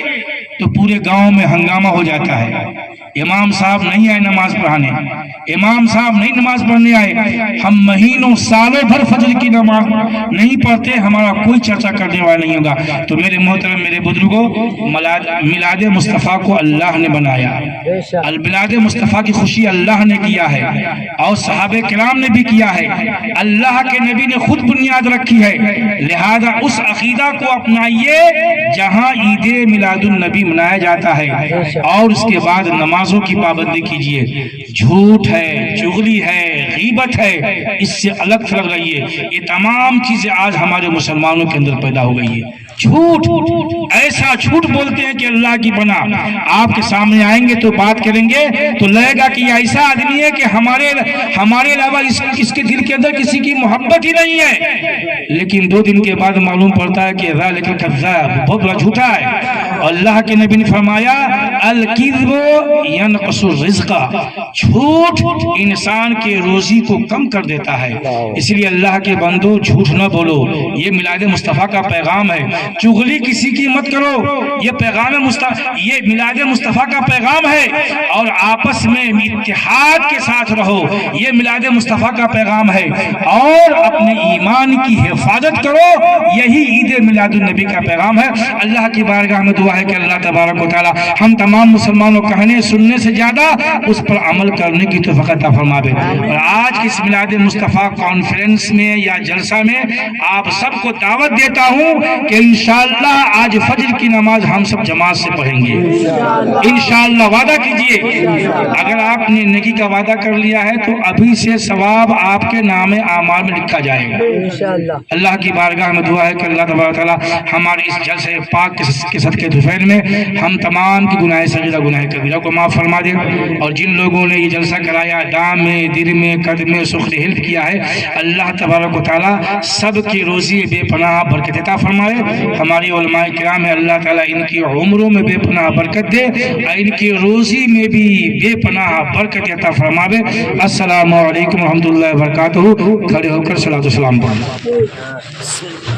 تو پورے گاؤں میں ہنگامہ ہو جاتا ہے۔ امام صاحب نہیں آئے نماز پڑھانے، امام صاحب نہیں نماز پڑھنے آئے، ہم مہینوں سالوں بھر فجر کی نماز نہیں پڑھتے، ہمارا کوئی چرچا کرنے والا نہیں ہوگا۔ تو میرے محترم، میرے بزرگوں، میلاد مصطفیٰ کو اللہ نے بنایا، میلاد مصطفیٰ کی خوشی اللہ نے کیا ہے اور صحابہ کرام نے بھی کیا ہے، اللہ کے نبی نے خود بنیاد رکھی ہے۔ لہذا اس عقیدہ کو اپنائیے جہاں عید میلاد النبی منایا جاتا ہے، اور اس کے بعد نمازوں کی پابندی کیجیے۔ جھوٹ ہے، چغلی ہے، غیبت ہے، اس سے الگ تھلگ رہیے۔ یہ تمام چیزیں آج ہمارے مسلمانوں کے اندر پیدا ہو گئی ہے۔ جھوٹ، ایسا جھوٹ بولتے ہیں کہ اللہ کی بنا، آپ کے سامنے آئیں گے تو بات کریں گے تو لگے گا کہ یہ ایسا آدمی ہے کہ ہمارے علاوہ اس کے دل کے اندر کسی کی محبت ہی نہیں ہے، لیکن 2 دن کے بعد معلوم پڑتا ہے کہ ذالک کذاب، بہت بڑا جھوٹا ہے۔ اور اللہ کے نبی نے فرمایا الکذب ینقص الرزق، جھوٹ انسان کے روزی کو کم کر دیتا ہے، اس لیے اللہ کے بندو جھوٹ نہ بولو، یہ میلاد مصطفیٰ کا پیغام ہے۔ چغلی کسی کی مت کرو، یہ یہ میلاد مصطفیٰ کا پیغام ہے، اور آپس میں اتحاد کے ساتھ رہو، یہ میلاد مصطفیٰ کا پیغام ہے، اور اپنے ایمان کی حفاظت کرو، یہی عید میلاد النبی کا پیغام ہے۔ اللہ کی بارگاہ میں دعا ہے کہ اللہ تبارک و تعالی ہم تمام مسلمانوں کہنے سننے سے زیادہ اس پر عمل کرنے کی توفیق عطا فرمائے۔ اور آج کی اس میلاد مصطفیٰ کانفرنس میں یا جلسہ میں آپ سب کو دعوت دیتا ہوں کہ انشاءاللہ آج فجر کی نماز ہم سب جماعت سے پڑھیں گے انشاءاللہ۔ وعدہ کیجئے، اگر آپ نے نیکی کا وعدہ کر لیا ہے تو ابھی سے ثواب آپ کے نام اعمال میں لکھا جائے گا۔ اللہ کی بارگاہ میں دعا ہے کہ اللہ تبارک و تعالی ہمارے اس جلسے پاک کے صدقے طفیل میں ہم تمام کی گناہ صغیرہ گناہ کبیرہ کو معاف فرما دے، اور جن لوگوں نے یہ جلسہ کرایا دام میں دل میں قد میں سخت ہیلپ کیا ہے، اللہ تبارک و تعالی سب کی روزی بے پناہ برکت عطا فرمائے۔ ہماری علماء کرام ہے، اللہ تعالی ان کی عمروں میں بے پناہ برکت دے، ان کی روزی میں بھی بے پناہ برکت عطا فرمائے۔ السلام علیکم ورحمۃ اللہ وبرکاتہ۔ کھڑے ہو کر صلاۃ و سلام پڑھیں۔